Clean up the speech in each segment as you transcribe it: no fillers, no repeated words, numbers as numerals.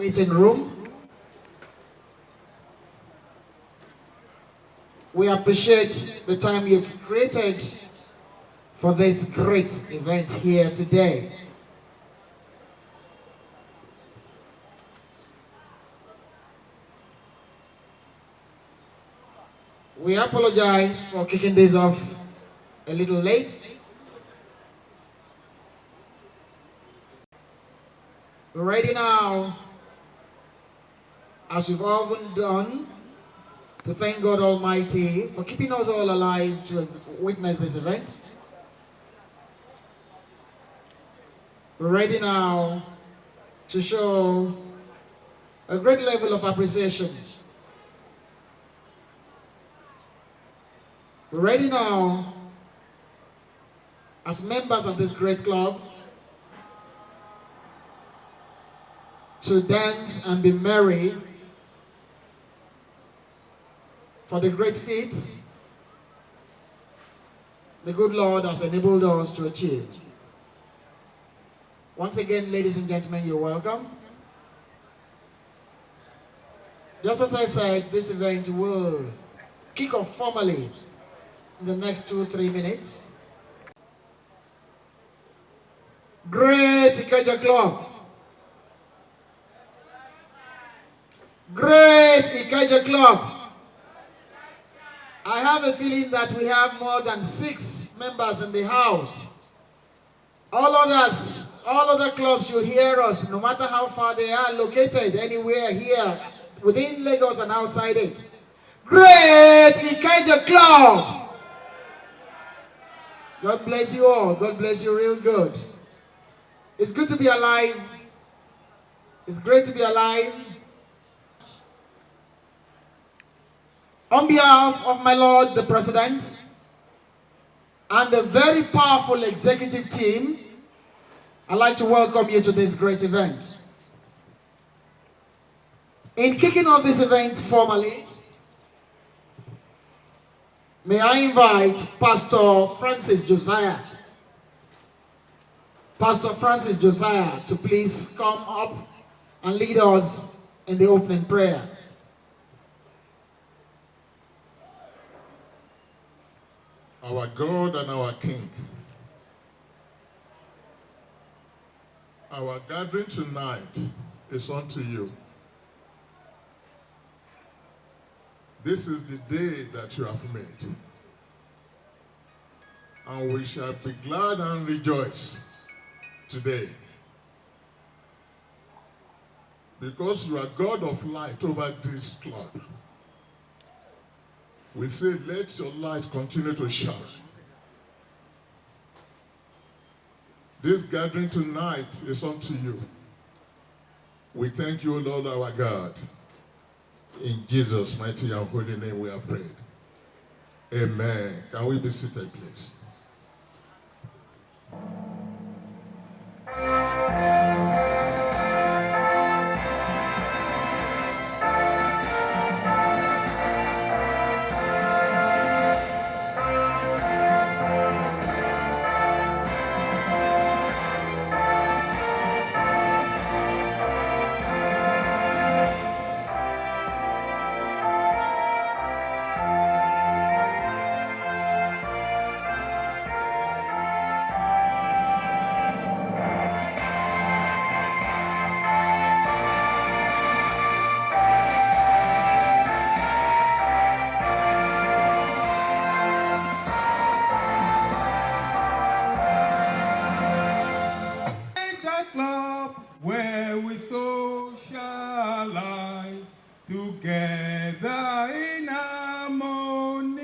meeting room. We appreciate the time you've created for this great event here today. We apologize for kicking this off a little late. We're ready now, as we've often done, to thank God Almighty for keeping us all alive to witness this event. We're ready now to show a great level of appreciation. We're ready now, as members of this great club, to dance and be merry for the great feats the good Lord has enabled us to achieve. Once again, ladies and gentlemen, you're welcome. Just as I said, this event will kick off formally in the next 2-3 minutes. Great Ikeja Club. Great Ikeja Club. I have a feeling that we have more than 6 members in the house. All other clubs, you hear us, no matter how far they are located, anywhere here, within Lagos and outside it. Great Ikeja Club! God bless you all. God bless you real good. It's good to be alive. It's great to be alive. On behalf of my Lord, the President, and the very powerful executive team, I'd like to welcome you to this great event. In kicking off this event formally, may I invite Pastor Francis Josiah. Pastor Francis Josiah to please come up and lead us in the opening prayer. Our God and our King, our gathering tonight is unto you. This is the day that you have made, and we shall be glad and rejoice today, because you are God of light over this club. We say, let your light continue to shine. This gathering tonight is unto you. We thank you, Lord our God. In Jesus' mighty and holy name we have prayed. Amen. Can we be seated, please? Club where we socialize together in harmony.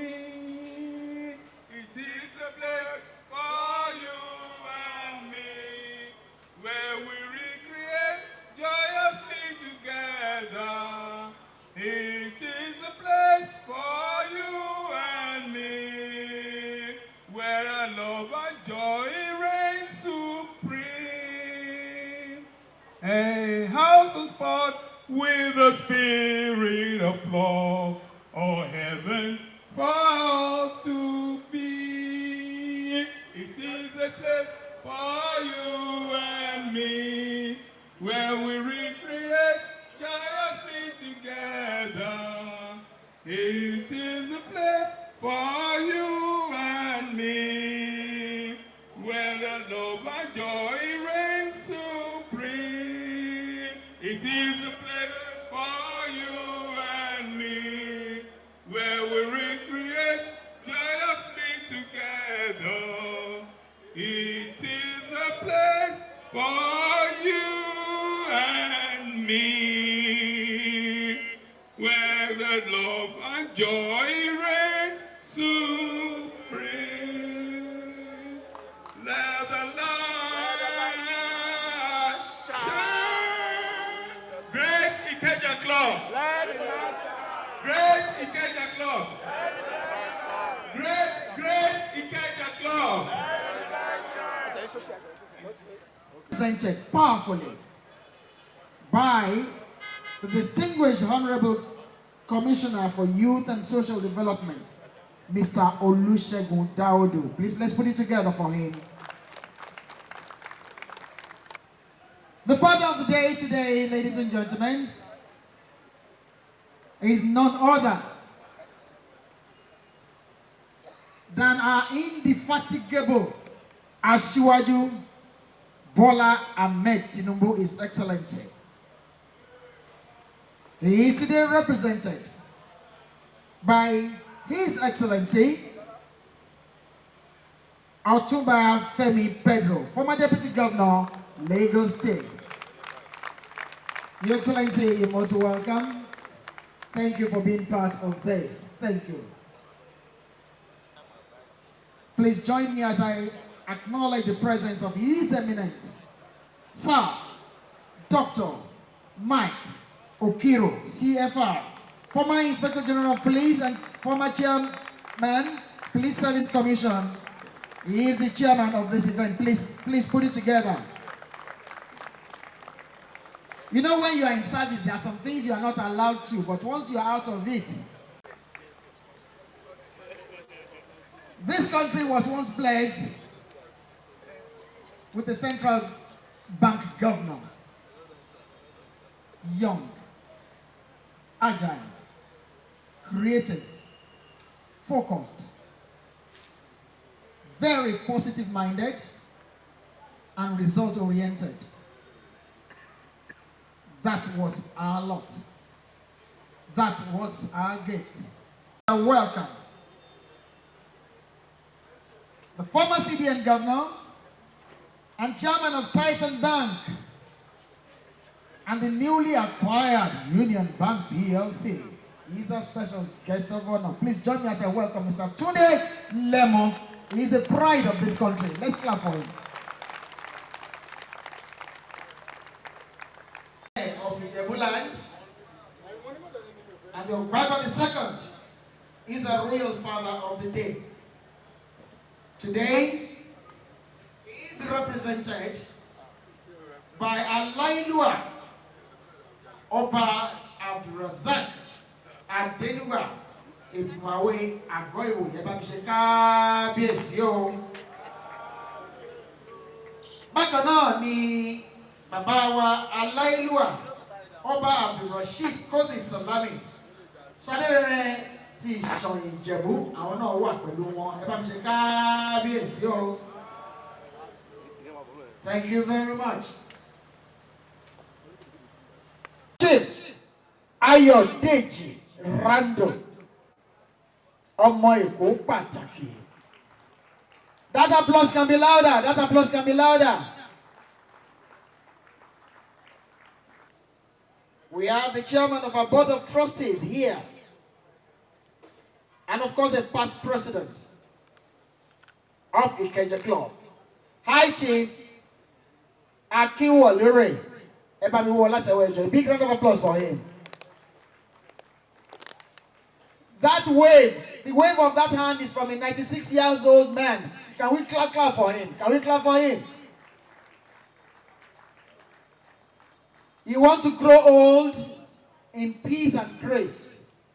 It is a place for you and me, where we recreate joyously together. It is a place for you and me, where our love and joy reign supreme. A house of sport with a spirit of love, oh heaven for us to be. It is a place for you and me, where we recreate joyously together. It is a place for you and me, where the love and joy reign supreme. It is a place for you and me, where we recreate joyously together. It is a place for you and me, where the love and joy reign supreme. Let the light shine. Great Ikeja Club. Great Ikeja Club. Great Ikeja Club. Presented powerfully by the distinguished Honorable Commissioner for Youth and Social Development, Mr. Olusegun Daudu. Please, let's put it together for him. The father of the day today, ladies and gentlemen, is none other than our indefatigable Asiwaju Bola Ahmed Tinubu, His Excellency. He is today represented by His Excellency Otumba Femi Pedro, former Deputy Governor, Lagos State. Your Excellency, you're most welcome. Thank you for being part of this. Thank you. Please join me as I acknowledge the presence of His Eminence, Sir Dr. Mike Okiro, CFR, former Inspector General of Police and former Chairman, Police Service Commission. He is the chairman of this event. Please put it together. You know, when you are in service, there are some things you are not allowed to, but once you are out of it, this country was once blessed with a central bank governor, young, agile, creative, focused, very positive-minded, and result-oriented. That was our lot. That was our gift. Welcome. The former CBN governor and chairman of Titan Bank and the newly acquired Union Bank PLC. He's a special guest of honor. Please join me as I welcome Mr. Tunde Lemon. He's a pride of this country. Let's clap for him. Of Ijebuland and the Obaba II is a royal father of the day. Today, he is represented by Alailua Oba Abdurazak Adenuga Ibuawe Agoiwo Yebamisheka Biesio. Bákan náà ni bàbá wa Alailua Oba Abdulrasheed Kosi Salami Ṣadérẹrẹ ti Ìṣàn Ìjẹ̀bú, àwọn náà wà pẹ̀lú wọn. Ẹ bá mi ṣe kábíyèsí o. Thank you very much. Chief Ayọ̀dèjì Randall, ọmọ Èkó pàtàkì. That applause can be louder. That applause can be louder. We have the chairman of our board of trustees here. And of course, a past president of Ikeja Club. High Chief Akinwolere. A big round of applause for him. That wave, the wave of that hand is from a 96 years old man. Can we clap for him? Can we clap for him? You want to grow old in peace and grace?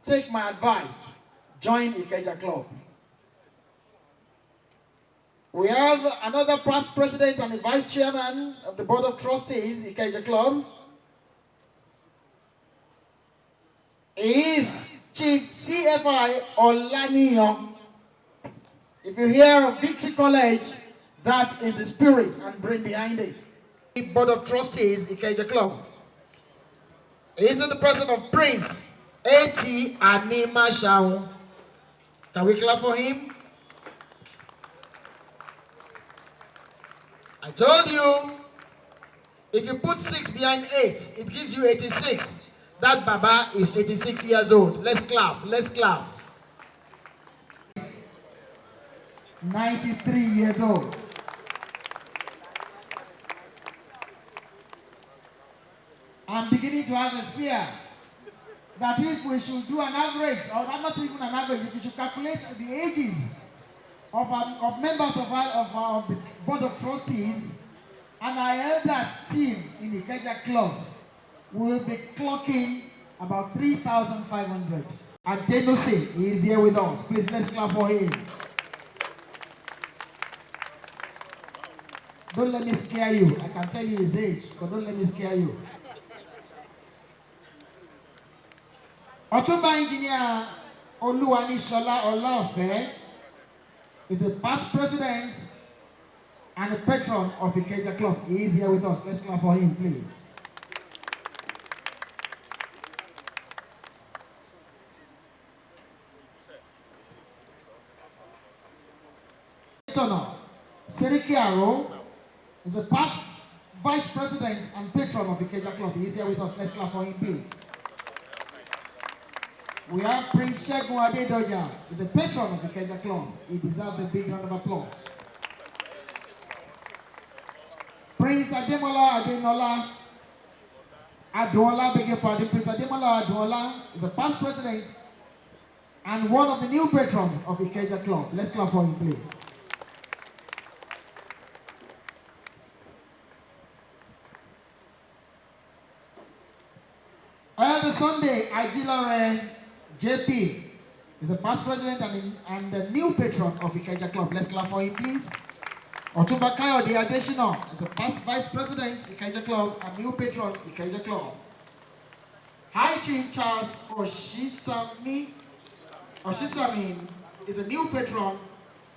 Take my advice. Join Ikeja Club. We have another past president and the vice chairman of the board of trustees, Ikeja Club. is Chief CFI Olaniyan. If you hear of Victory College, that is the spirit and brain behind it. The Board of Trustees, Ikeja Club. He is in the person of Prince A.T. Anima Shaun. Can we clap for him? I told you, if you put 6 behind 8, it gives you 86. That Baba is 86 years old. Let's clap, let's clap. 93 years old. I'm beginning to have a fear that if we should do an average, or not even an average, if we should calculate the ages of members of the Board of Trustees and our elders team in the Ikeja Club, we will be clocking about 3,500. Adenose is here with us. Please, let's clap for him. Don't let me scare you. I can tell you his age, but don't let me scare you. Otumba Engineer Oluwanishola Olaofe is a past president and a patron of Ikeja Club. He is here with us. Let's clap for him, please. Seriki Aro is a past vice president and patron of Ikeja Club. He is here with us. Let's clap for him, please. We have Prince Shegun Adedoja. He's a patron of Ikeja Club. He deserves a big round of applause. Prince Ademola Adenola Aduola, beg your pardon. Prince Ademola Aduola is a past president and one of the new patrons of Ikeja Club. Let's clap for him, please. Elder Sunday Ajilare JP is a past president and the new patron of Ikeja Club. Let's clap for him, please. Otumba Kayode Adesina is a past vice president Ikeja Club and new patron Ikeja Club. High Chief Charles Oshisamin is a new patron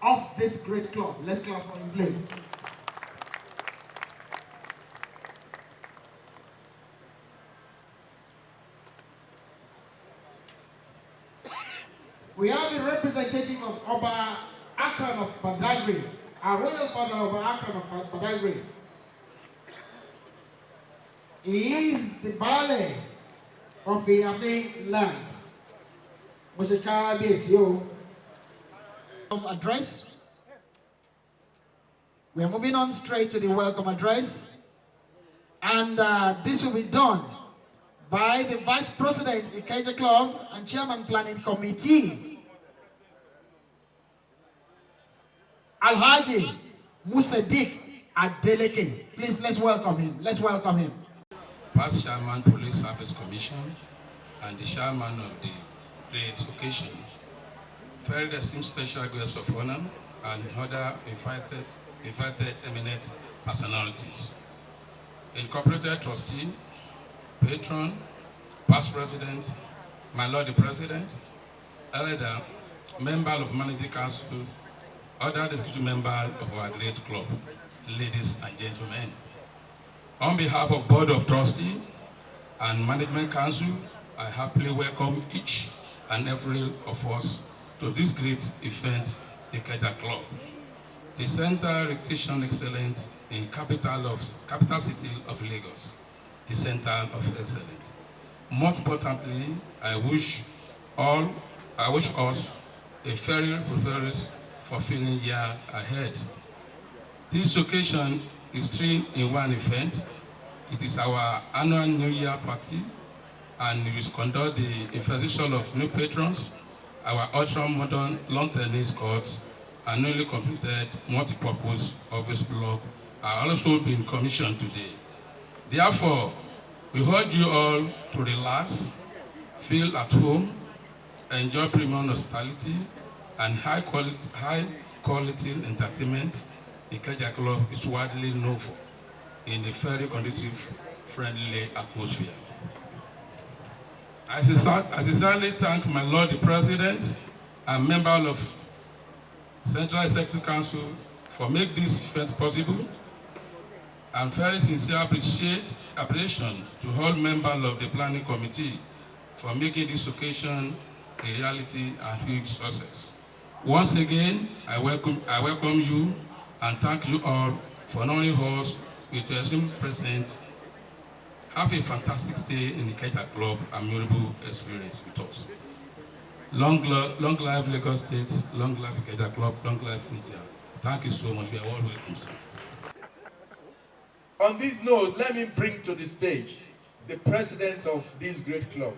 of this great club. Let's clap for him, please. We have a representative of Oba Akran of Badagry, our royal father Oba Akran of Badagry. He is the Bale of the Afe land. Mosheka BSO. Address. We are moving on straight to the welcome address. And this will be done by the Vice President Ikeja Club and Chairman Planning Committee, Alhaji Musadik Adeleke. Please, let's welcome him. Let's welcome him. Past Chairman Police Service Commission and the Chairman of the great occasion, very esteemed special guests of honor and other invited eminent personalities, incorporated trustee, patron, past president, my Lord the President, elder, member of Managing Council, other executive members of our great club, ladies and gentlemen. On behalf of Board of Trustees and Management Council, I happily welcome each and every of us to this great event, the Ikeja Club, the Center Recreation Excellence in capital city of Lagos, the Center of Excellence. Most importantly, I wish us a very fulfilling year ahead. This occasion is 3-in-1 event. It is our annual New Year party, and we will conduct the invitation of new patrons, our ultra-modern lawn tennis courts, and newly completed multi-purpose office block are also being commissioned today. Therefore, we urge you all to relax, feel at home, enjoy premium hospitality, and high quality entertainment Ikeja Club is widely known for in a very conducive, friendly atmosphere. I sincerely thank my Lord the President and member of Central Executive Council for making this event possible, and very sincere appreciation to all members of the planning committee for making this occasion a reality and huge success. Once again, I welcome you and thank you all for honoring us with your esteemed presence. Have a fantastic stay in the Ikeja Club and memorable experience with us. Long life Lagos State, long life Ikeja Club, long life India. Thank you so much. You are all welcome, sir. On this note, let me bring to the stage the president of this great club,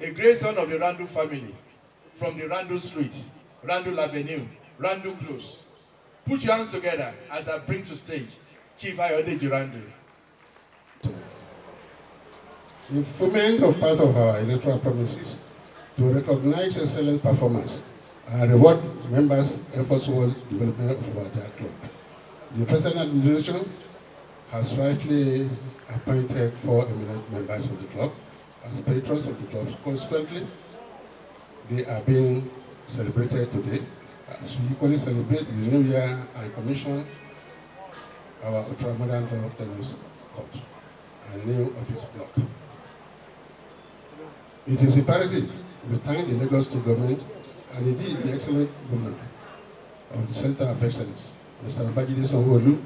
a great son of the Randu family, from the Randu Street, Randu Avenue, Randu Close. Put your hands together as I bring to stage Chief Ayodeji Randu. In fulfillment of part of our electoral promises to recognize excellent performance and reward members' efforts towards development of our club, the present administration has rightly appointed 4 eminent members of the club as patrons of the club. Consequently, they are being celebrated today as we equally celebrate the New Year and commission our ultramodern law of tennis court and new office block. It is imperative we thank the Lagos State government and indeed the excellent governor of the Center of Excellence, Mr. Babajide Sanwo-Olu,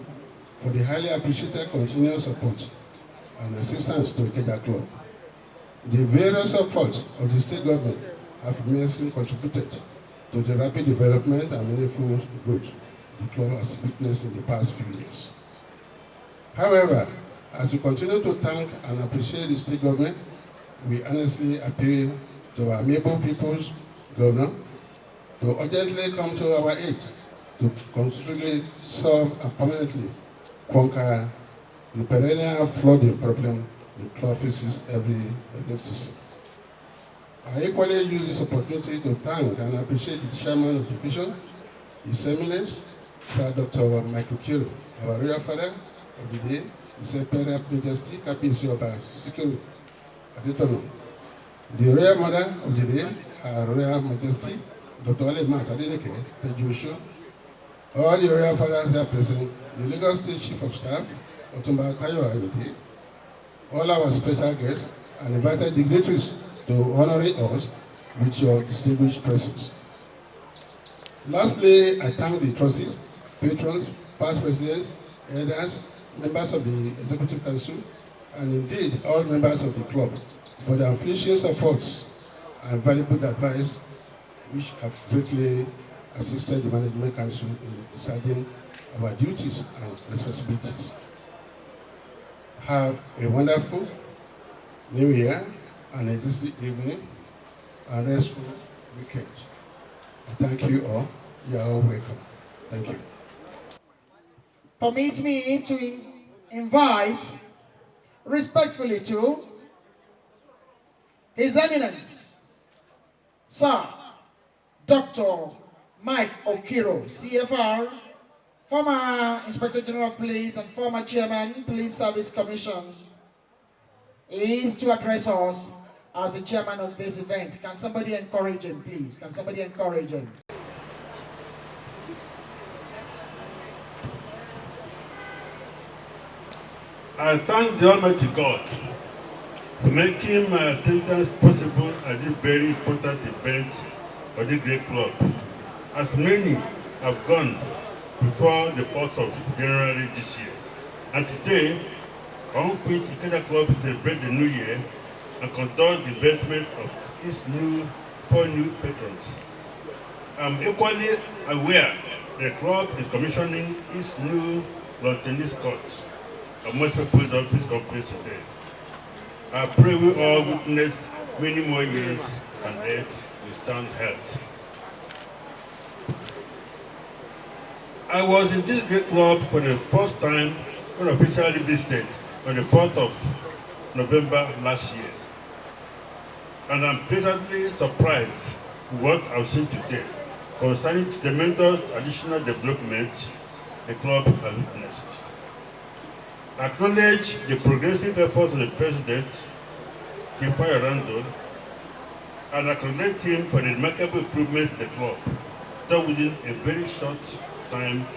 for the highly appreciated continuous support and assistance to Ikeja Club. The various efforts of the state government have immensely contributed to the rapid development and meaningful growth the club has witnessed in the past few years. However, as we continue to thank and appreciate the state government, we honestly appeal to our amiable people's governor to urgently come to our aid to constructively solve and permanently conquer the perennial flooding problem the club faces every season. I equally use this opportunity to thank and appreciate the chairman of the occasion, His Eminence, Sir Dr. Michael Kiro, our royal father of the day, His Imperial Majesty, Kapisi Oba Sikiru Adetono. The royal mother of the day, Her Royal Majesty, Dr. Alemat Adeleke Tejusho. All the royal fathers here present, the Lagos State Chief of Staff, Otumba Tayo Ayode, all our special guests, and invited dignitaries to honoring us with your distinguished presence. Lastly, I thank the trustees, patrons, past presidents, elders, members of the Executive Council, and indeed all members of the club for their unflinching support and valuable advice which have greatly assisted the Management Council in deciding our duties and responsibilities. Have a wonderful New Year and existing evening and restful weekend. Thank you all. You are all welcome. Thank you. Permit me to invite respectfully to His Eminence, Sir Dr. Mike Okiro, CFR, former Inspector General of Police and former Chairman, Police Service Commission, is to address us as the chairman of this event. Can somebody encourage him, please? Can somebody encourage him? I thank the Almighty God for making my attendance possible at this very important event for the great club, as many have gone before the 4th of January this year. And today, on which Ikeja Club celebrate the new year and conduct the investment of its 4 new patrons. I'm equally aware the club is commissioning its new lawn tennis courts and multiple post office complex today. I pray we all witness many more years and earth with sound health. I was in this great club for the first time when officially visited on the 4th of November last year. And I'm pleasantly surprised with what I've seen today concerning the tremendous additional development the club has witnessed. I acknowledge the progressive efforts of the President, Chief Randu, and I congratulate him for the remarkable improvements in the club, done within a very short time,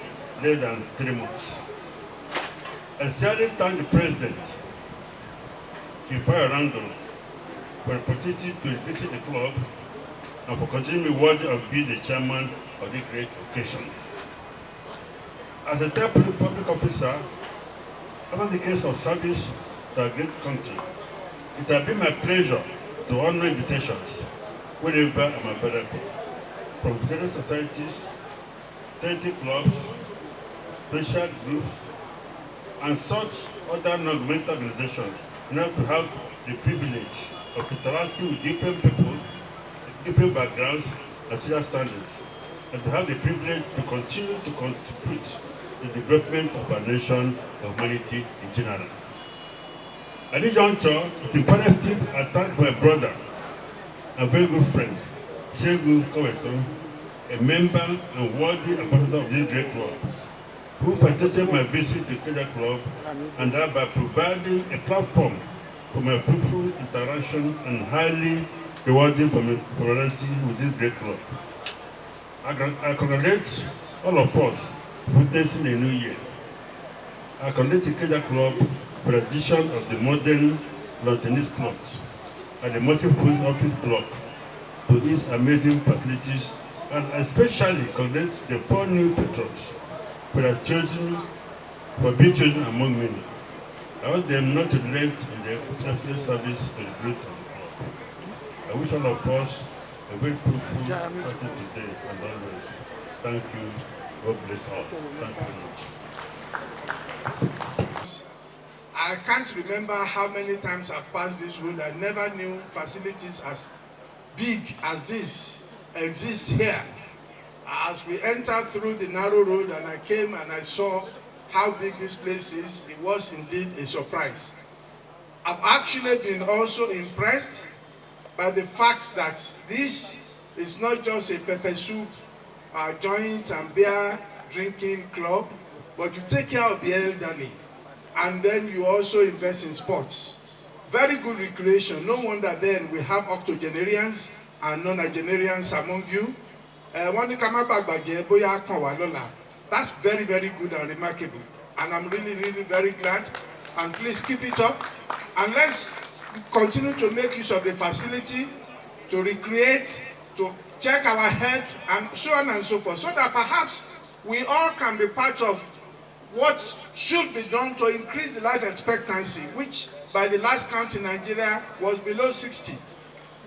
less than 3 months. I sincerely thank the President, Chief Randall, for the opportunity to visit the club and for continuing worthy of being the chairman of this great occasion. As a deputy public officer, after decades of service to our great country, it has been my pleasure to honor invitations whenever I'm available, from civil societies, charity clubs, social groups, and such other non-governmental organizations in order to have the privilege of interacting with different people, different backgrounds and social standards, and to have the privilege to continue to contribute to the development of our nation, of humanity in general. At this juncture, it's imperative I thank my brother and very good friend, Shegun Koweto, a member and worthy ambassador of this great club, who facilitated my visit to Ikeja Club and thereby providing a platform for my fruitful interaction and highly rewarding familiarity with this great club. I congratulate all of us for witnessing a new year. I congratulate Ikeja Club for the addition of the modern lawn tennis clubs at the multi-purpose office block to its amazing facilities, and especially congratulate the 4 new patrons for being chosen among many. I want them not to relent in their selfless service to the growth of the club. I wish all of us a very fruitful passing today and always. Thank you. God bless all. Thank you very much. I can't remember how many times I've passed this road. I never knew facilities as big as this exist here. As we entered through the narrow road and I came and I saw how big this place is, it was indeed a surprise. I've actually been also impressed by the fact that this is not just a pepper soup, joint and beer drinking club, but you take care of the elderly. And then you also invest in sports. Very good recreation. No wonder then we have octogenarians and non-octogenarians among you. That's very, very good and remarkable. And I'm really, really very glad. And please keep it up. And let's continue to make use of the facility to recreate, to check our health, and so on and so forth. So that perhaps we all can be part of what should be done to increase the life expectancy, which by the last count in Nigeria was below 60.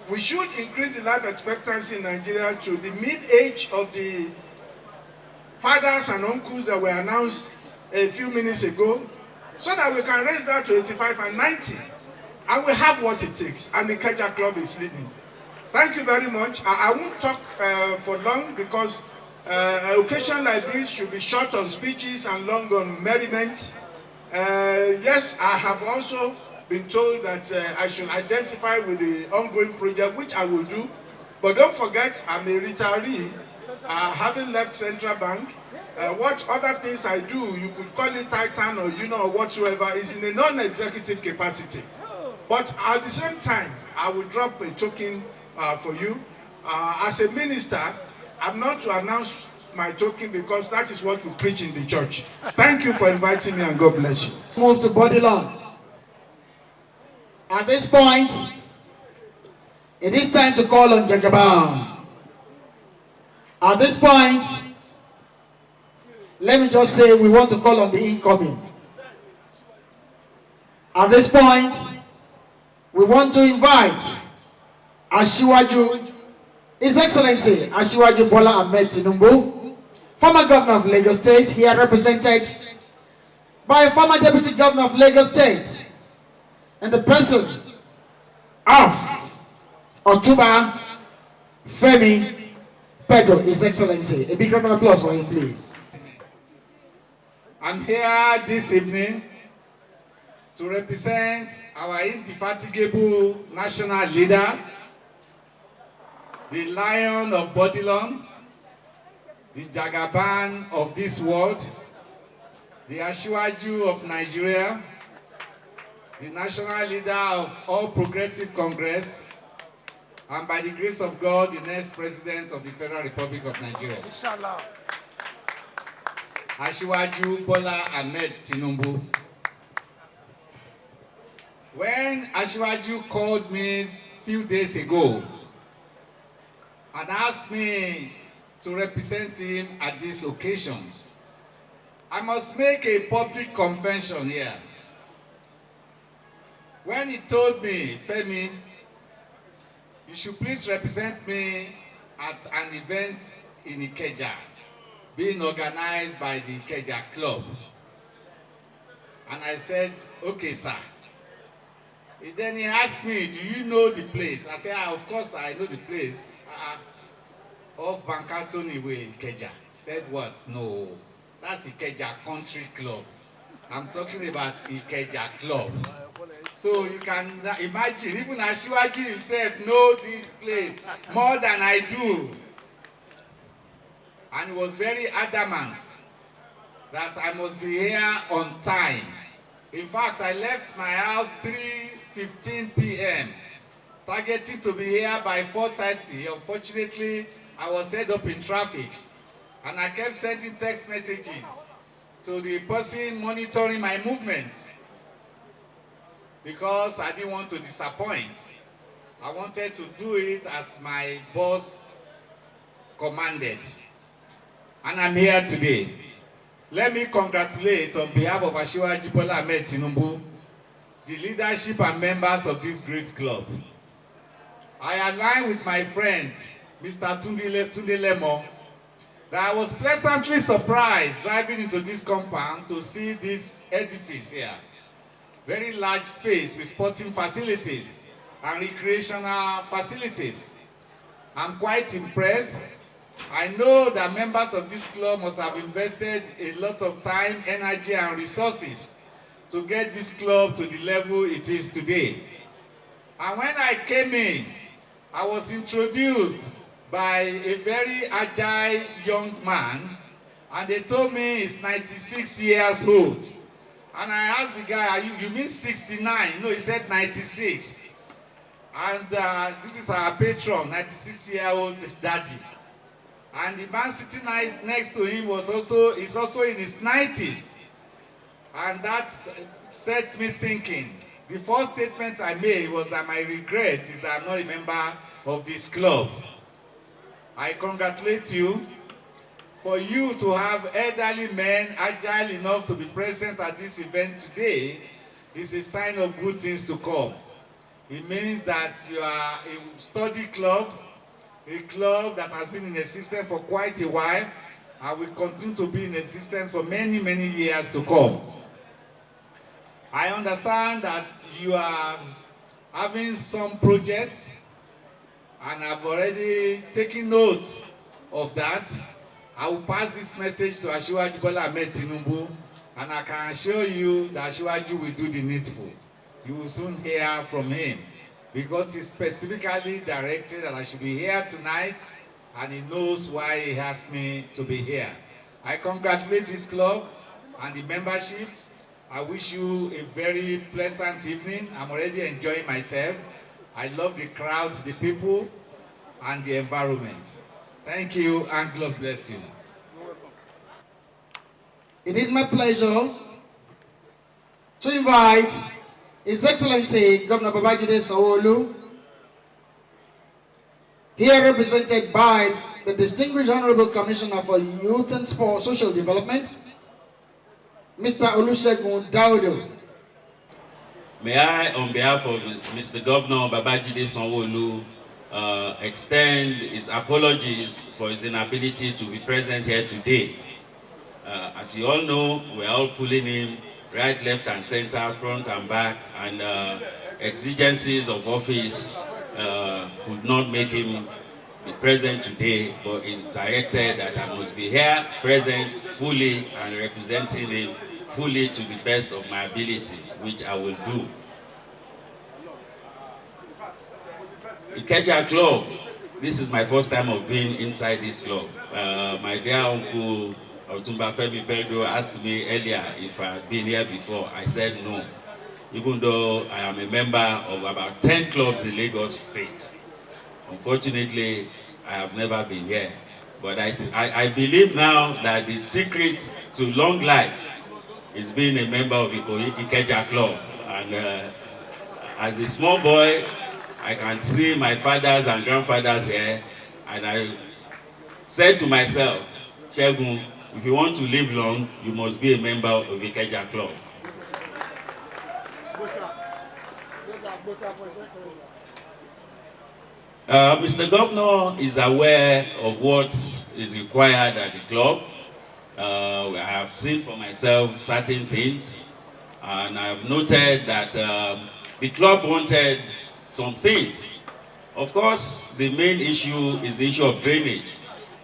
We should increase the life expectancy in Nigeria to the mid-age of the fathers and uncles that were announced a few minutes ago, so that we can raise that to 85 and 90. And we have what it takes, and the Ikeja Club is leading. Thank you very much. I won't talk for long because an occasion like this should be short on speeches and long on merriment. Yes, I have also been told that I should identify with the ongoing project, which I will do. But don't forget, I'm a retiree, having left Central Bank. What other things I do, you could call it Titan or or whatsoever, is in a non-executive capacity. But at the same time, I will drop a token for you. As a minister, I'm not to announce my token because that is what we preach in the church. Thank you for inviting me and God bless you. Move to body lawn. At this point, it is time to call on Jagaba. At this point, let me just say we want to call on the incoming. At this point, we want to invite Ashiwaju, His Excellency Ashiwaju Bola Ahmed Tinubu, former governor of Lagos State, here represented by a former deputy governor of Lagos State, and the person of Otuba Femi Pedro, His Excellency. A big round of applause for him, please. I'm here this evening to represent our indefatigable national leader, the Lion of Bodilon, the Jagaban of this world, the Ashiwaju of Nigeria, the national leader of All Progressive Congress, and by the grace of God, the next president of the Federal Republic of Nigeria. Inshallah. Asiwaju Bola Ahmed Tinubu. When Asiwaju called me a few days ago and asked me to represent him at this occasion, I must make a public confession here. When he told me, Femi, you should please represent me at an event in Ikeja, being organized by the Ikeja Club. And I said, okay, sir. Then he asked me, do you know the place? I said, of course I know the place. Off Bankatoni way, Ikeja. He said, what? No, that's Ikeja Country Club. I'm talking about Ikeja Club. So you can imagine, even Asiwaju himself knows this place more than I do. And he was very adamant that I must be here on time. In fact, I left my house 3:15 p.m. targeting to be here by 4:30. Unfortunately, I was held up in traffic. And I kept sending text messages to the person monitoring my movement because I didn't want to disappoint. I wanted to do it as my boss commanded. And I'm here today. Let me congratulate on behalf of Asiwaju Bola Ahmed Tinubu, the leadership and members of this great club. I align with my friend, Mr. Tunde Lemo, that I was pleasantly surprised driving into this compound to see this edifice here. Very large space with sporting facilities and recreational facilities. I'm quite impressed. I know that members of this club must have invested a lot of time, energy, and resources to get this club to the level it is today. And when I came in, I was introduced by a very agile young man, and they told me he's 96 years old. And I asked the guy, you mean 69? No, he said 96. And this is our patron, 96-year-old daddy. And the man sitting next to him is also in his 90s. And that set me thinking. The first statement I made was that my regret is that I'm not a member of this club. I congratulate you. For you to have elderly men agile enough to be present at this event today is a sign of good things to come. It means that you are a study club, a club that has been in existence for quite a while and will continue to be in existence for many, many years to come. I understand that you are having some projects, and I've already taken note of that. I will pass this message to Asiwaju Bola Ahmed Tinubu, and I can assure you that Asiwaju will do the needful. You will soon hear from him, because he specifically directed that I should be here tonight, and he knows why he asked me to be here. I congratulate this club and the membership. I wish you a very pleasant evening. I'm already enjoying myself. I love the crowd, the people, and the environment. Thank you, and God bless you. It is my pleasure to invite His Excellency Governor Babajide Sanwo-Olu, here represented by the Distinguished Honorable Commissioner for Youth and Sport Social Development, Mr. Olusegun Daudu. May I, on behalf of Mr. Governor Babajide Sanwo-Olu, extend his apologies for his inability to be present here today. As you all know, we are all pulling him right, left, and center, front and back, and exigencies of office could not make him be present today, but it's directed that I must be here, present fully, and representing him fully to the best of my ability, which I will do. Ikeja Club, this is my first time of being inside this club. My dear uncle Otumba Femi Pedro asked me earlier if I had been here before. I said no, even though I am a member of about 10 clubs in Lagos State. Unfortunately, I have never been here. But I believe now that the secret to long life is being a member of the Ikeja Club. And as a small boy, I can see my fathers and grandfathers here, and I said to myself, Shegun, if you want to live long, you must be a member of Ikeja Club. Mr. Governor is aware of what is required at the club. I have seen for myself certain things, and I have noted that the club wanted some things. Of course, the main issue is the issue of drainage.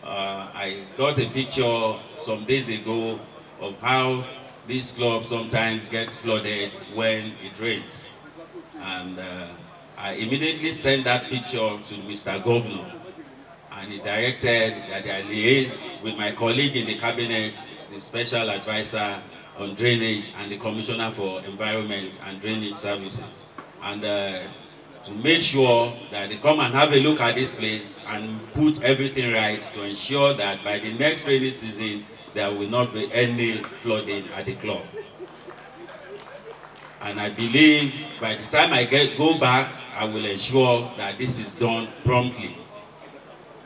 I got a picture some days ago of how this club sometimes gets flooded when it rains. And I immediately sent that picture to Mr. Governor, and he directed that I liaise with my colleague in the cabinet, the special advisor on drainage, and the commissioner for environment and drainage services, and to make sure that they come and have a look at this place and put everything right to ensure that by the next rainy season there will not be any flooding at the club. And I believe by the time I go back, I will ensure that this is done promptly.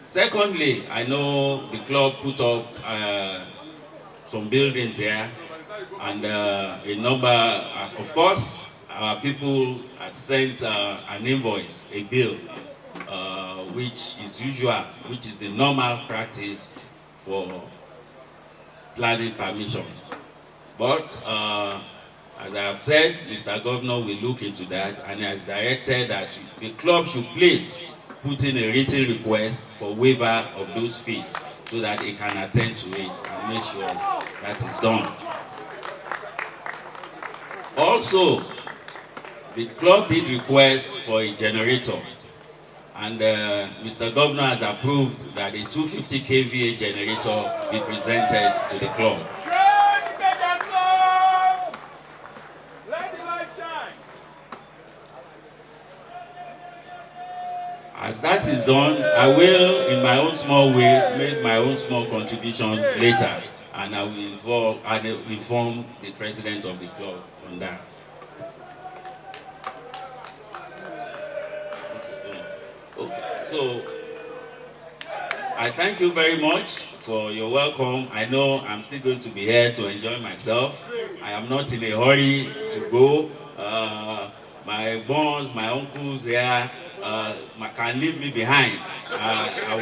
Secondly, I know the club put up some buildings here, and a number, of course, our people had sent an invoice, a bill, which is usual, which is the normal practice for planning permission. But as I have said, Mr. Governor will look into that, and has directed that the club should please put in a written request for waiver of those fees so that it can attend to it and make sure that is done. Also, the club did request for a generator, and Mr. Governor has approved that a 250 kVA generator be presented to the club. As that is done, I will, in my own small way, make my own small contribution later, and I will inform the president of the club on that. Okay, so I thank you very much for your welcome. I know I'm still going to be here to enjoy myself. I am not in a hurry to go. My bonds, my uncles here can leave me behind. I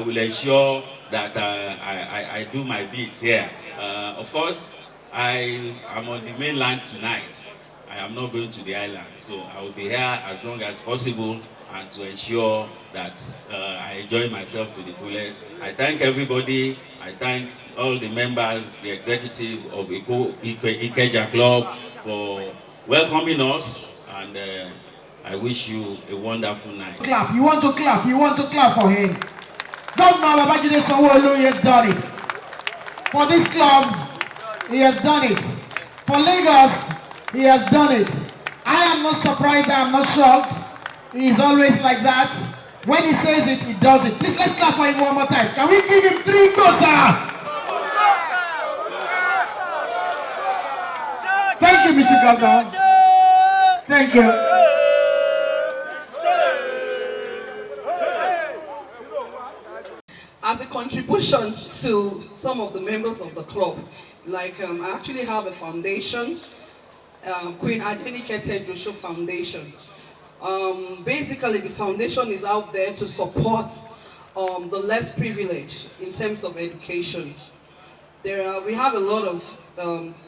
will ensure that I do my bit here. Of course, I am on the mainland tonight. I am not going to the island, so I will be here as long as possible and to ensure that I enjoy myself to the fullest. I thank everybody. I thank all the members, the executive of Ikeja Club for welcoming us, and I wish you a wonderful night. Clap. You want to clap. You want to clap for him. Governor Babajide Sanwo-Olu has done it. For this club, he has done it. For Lagos, he has done it. I am not surprised. I am not shocked. He is always like that. When he says it, he does it. Please, let's clap for him one more time. Can we give him 3 go, sir? Thank you, Mr. Governor. Thank you. As a contribution to some of the members of the club, like I actually have a foundation, Queen Adenike Tedrosho Foundation. Basically, the foundation is out there to support the less privileged in terms of education. We have a lot of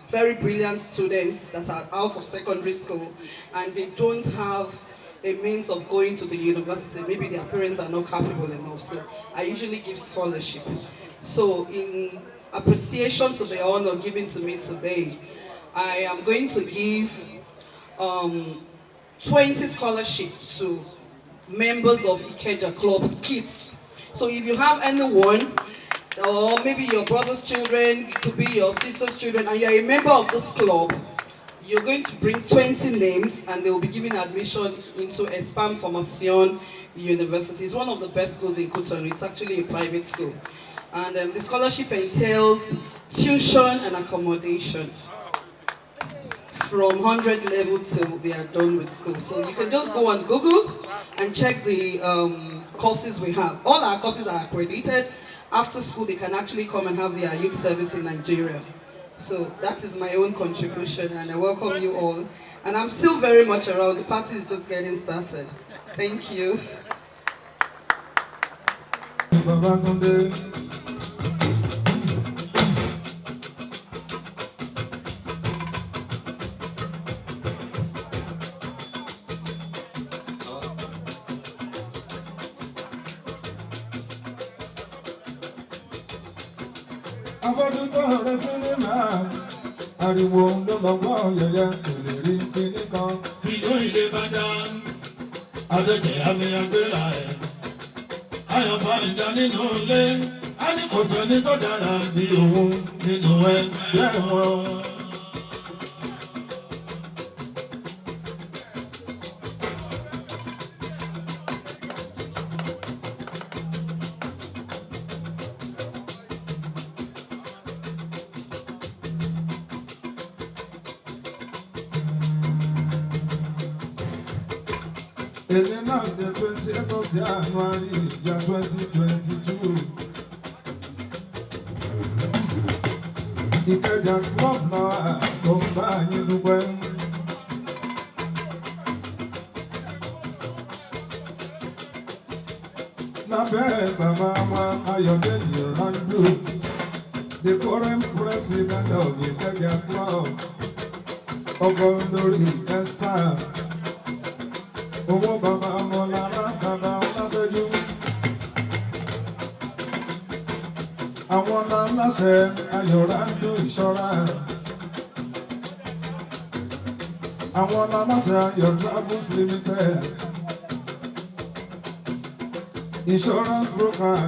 very brilliant students that are out of secondary school and they don't have a means of going to the university. Maybe their parents are not capable enough, so I usually give scholarship. So in appreciation to the honor given to me today, I am going to give 20 scholarships to members of Ikeja Club kids. So if you have anyone, or maybe your brother's children, it could be your sister's children, and you're a member of this club, You're going to bring 20 names and they will be given admission into Espam Formation University. It's one of the best schools in Cotonou. It's actually a private school. And the scholarship entails tuition and accommodation from 100 level till they are done with school. So you can just go on Google and check the courses we have. All our courses are accredited. After school, they can actually come and have their youth service in Nigeria. So that is my own contribution, and I welcome you all. And I'm still very much around. The party is just getting started. Thank you. Ariwo ló lọ́gbọ́n yẹyẹ kò lè rí kíní kan. Ìlú ilé bá dá, adẹ́tẹ̀ àfihàn gbéra ẹ̀. Àyànfà ìdá nínú ilé, a ní kò sẹ́ni tó dára bí òun nínú ẹgbẹ́ wọn. It's now the 20th of January, year 2022. Ikeja club now, come back in the way. Nabe Baba Ayodeji Randu, the current president of Ikeja club, Ogondori Esther. Owó bàbá ọmọlára bàbá ọlọ́dẹ́jú. Àwọn aláṣẹ Ayọ̀rádù ìṣọ́ra. Àwọn aláṣẹ Ayọ̀ Travels Limited. Insurance broker.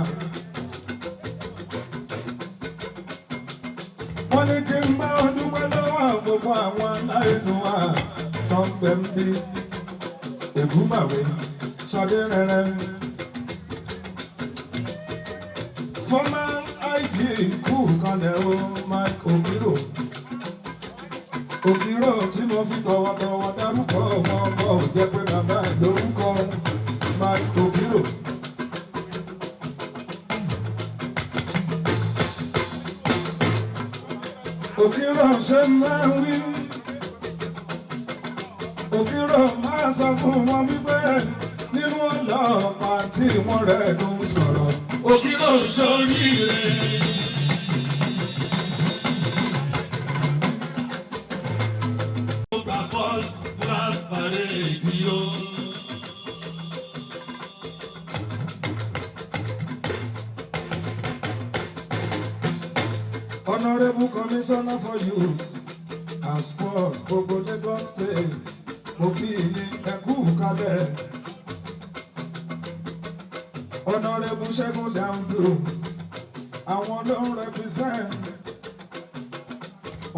Wọ́n ní kí n bá ọdún pẹ́ lọ́wọ́ gbogbo àwọn aláìnú wa tó ń bẹ̀ ń bí. Ebumawe, Sadirere. Former IG Kukaneo Mike Okiro. Okiro tí mo fi tọwọ́tọwọ́ dárúkọ ọmọ jẹ́ pé bàbá ẹ̀ lórúkọ Mike Okiro. Okiro ṣe máa ń wí. Okiro máa sọ fún wọn wípé nínú ọlọ́pàá tí wọ́n rẹ̀ ló ń sọ̀rọ̀. Okiro ṣoríire. Ó gba first class parade yó. Honorable Commissioner for Youth and Sport, gbogbo Lagos State. Òbí ẹ̀kú kalẹ̀. Honorable Ṣẹ́gun Dáúdù, àwọn ló ń represent.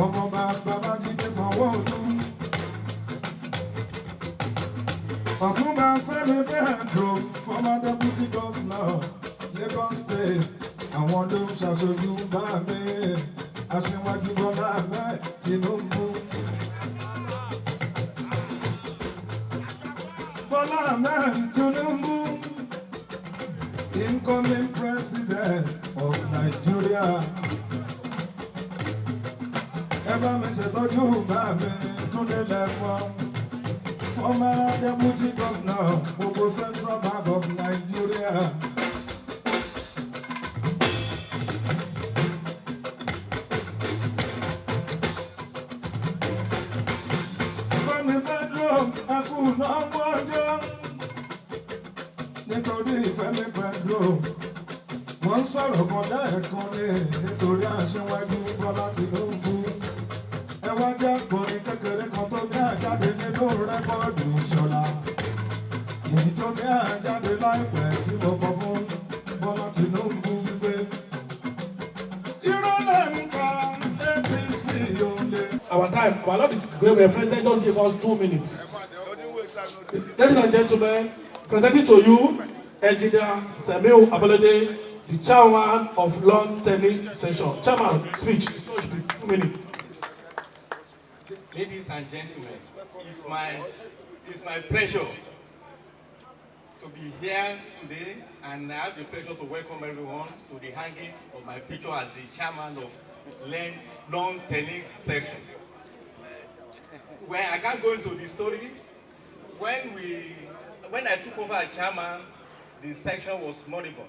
Ọmọọba Babájídé Sanwó-Olú. Ọ̀túnba Fẹ́mi Bẹ́ẹ̀dù, former deputy governor, Lagos State. Àwọn ló ń ṣàṣojú bá mi. Aṣíwájú Bọ́lá Ahmed Tinubu. Bọ́lá Ahmed Tinubu, incoming president of Nigeria. Ẹ bá mi ṣètọ́jú bá mi Túndé Lẹ́mọ́, former deputy governor gbogbo Central Bank of Nigeria. Fẹ́mi bedroom ẹkú náà wọ́jọ́. Nítorí Fẹ́mi bedroom wọ́n sọ̀rọ̀ kan lẹ́ẹ̀kan ní nítorí Aṣíwájú Bọ́lá Tinubu. Ẹ wá jẹ́ kọrin kékeré kan tó ní àjáde nínú rẹ́kọ́ọ̀dù Ṣọlá. Èyí tó ní àjáde láìpẹ́ tí mo kọ fún Bọ́lá Tinubu wípé irọ́ lẹ́ ń pa APC olè. Our time But not the great president just gave us 2 minutes. Ladies and gentlemen, presenting to you, Engineer Samuel Abolade, the chairman of lawn tennis session. Chairman, speech. 2 minutes. Ladies and gentlemen, it's my pleasure to be here today, and I have the pleasure to welcome everyone to the hanging of my picture as the chairman of lawn tennis section. When I can't go into the story, when I took over as chairman, the section was moribund.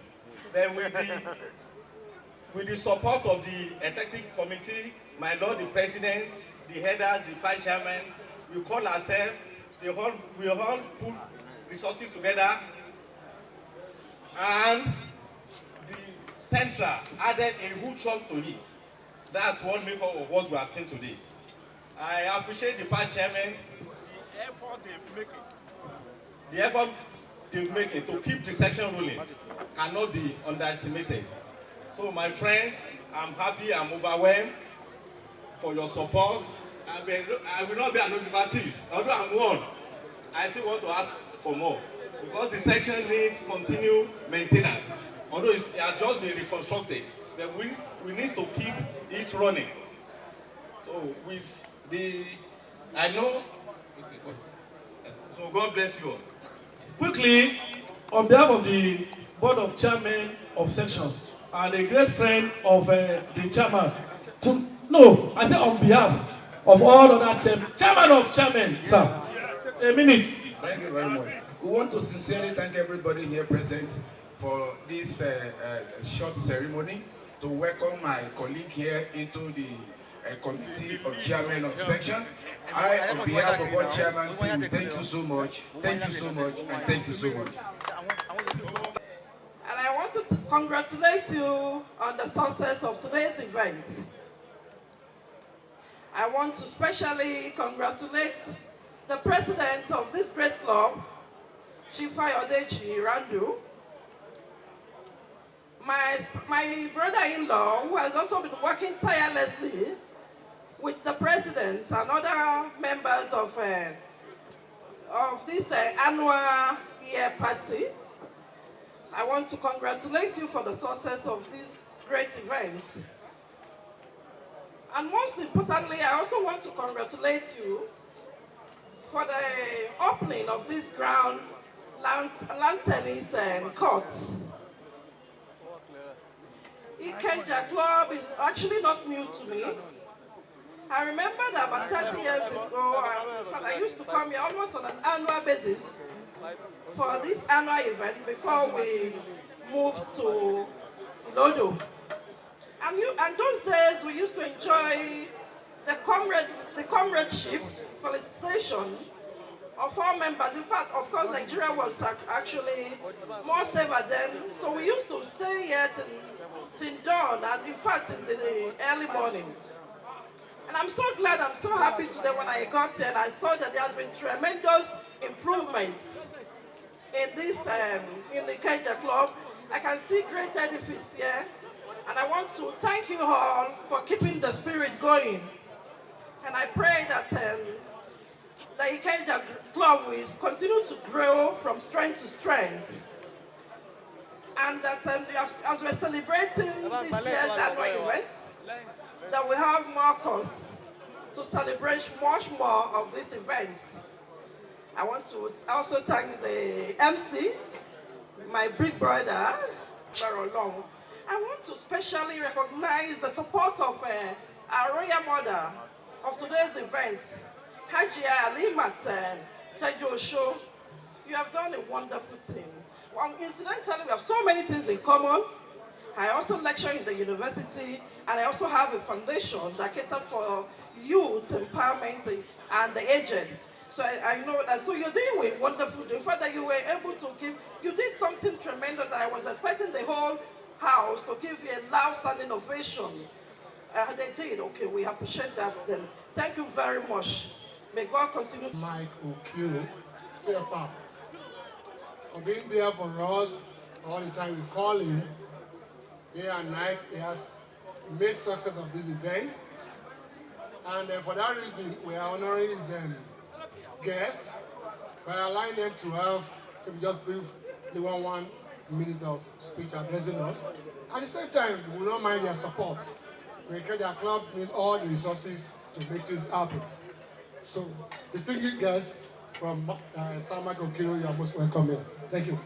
Then with the support of the executive committee, my lord the president, the headers, the vice chairman, we call ourselves, we all put resources together, and the central added a huge chunk to it. That's one maker of what we are seeing today. I appreciate the vice chairman, the effort they've making to keep the section rolling cannot be underestimated. So my friends, I'm happy, I'm overwhelmed for your support. I will not be an innovative, although I'm one. I still want to ask for more because the section needs continued maintenance. Although it has just been reconstructed, but we need to keep it running. So with the, I know, so God bless you all. Quickly, on behalf of the board of chairmen of section and a great friend of the chairman, no, I say on behalf of all other chairman of chairmen, sir. A minute. Thank you very much. We want to sincerely thank everybody here present for this short ceremony to welcome my colleague here into the committee of chairmen of section. I, on behalf of all chairmen, say we thank you so much, and thank you so much. And I want to congratulate you on the success of today's event. I want to specially congratulate the president of this great club, Chief Ayodeji Randu, my brother-in-law, who has also been working tirelessly with the president and other members of this annual year party. I want to congratulate you for the success of this great event. And most importantly, I also want to congratulate you for the opening of this ground lawn tennis courts. Ikeja Club is actually not new to me. I remember that about 30 years ago, I used to come here almost on an annual basis for this annual event before we moved to Lodo. And those days we used to enjoy the comradeship, felicitation of all members. In fact, of course, Nigeria was actually more safer then. So we used to stay here till dawn, and in fact, in the early morning. And I'm so glad, I'm so happy today when I got here and I saw that there has been tremendous improvements in this, in the Ikeja Club. I can see great edifice here. And I want to thank you all for keeping the spirit going. And I pray that the Ikeja Club will continue to grow from strength to strength. And that as we're celebrating this year's annual event, that we have more cause to celebrate much more of these events. I want to also thank the MC, my big brother, very long. I want to specially recognize the support of our royal mother of today's event, Hajia Alimat Sajosho. You have done a wonderful thing. Well, incidentally, we have so many things in common. I also lecture in the university, and I also have a foundation that caters for youth empowerment and the aged. So I know that. So you're doing a wonderful job. In fact, that you were able to give, you did something tremendous. I was expecting the whole house to give you a loud standing ovation. They did. Okay, we appreciate that then. Thank you very much. May God continue. Mike Okiro, CFR, for being there for us all the time. We call him day and night. He has made success of this event. And for that reason, we are honoring his guests by allowing them to have maybe just brief 1 minutes of speech addressing us. At the same time, we will not mind their support. We encourage our club need all the resources to make things happen. So, distinguished guests from Sir Michael Kiro, you are most welcome here. Thank you.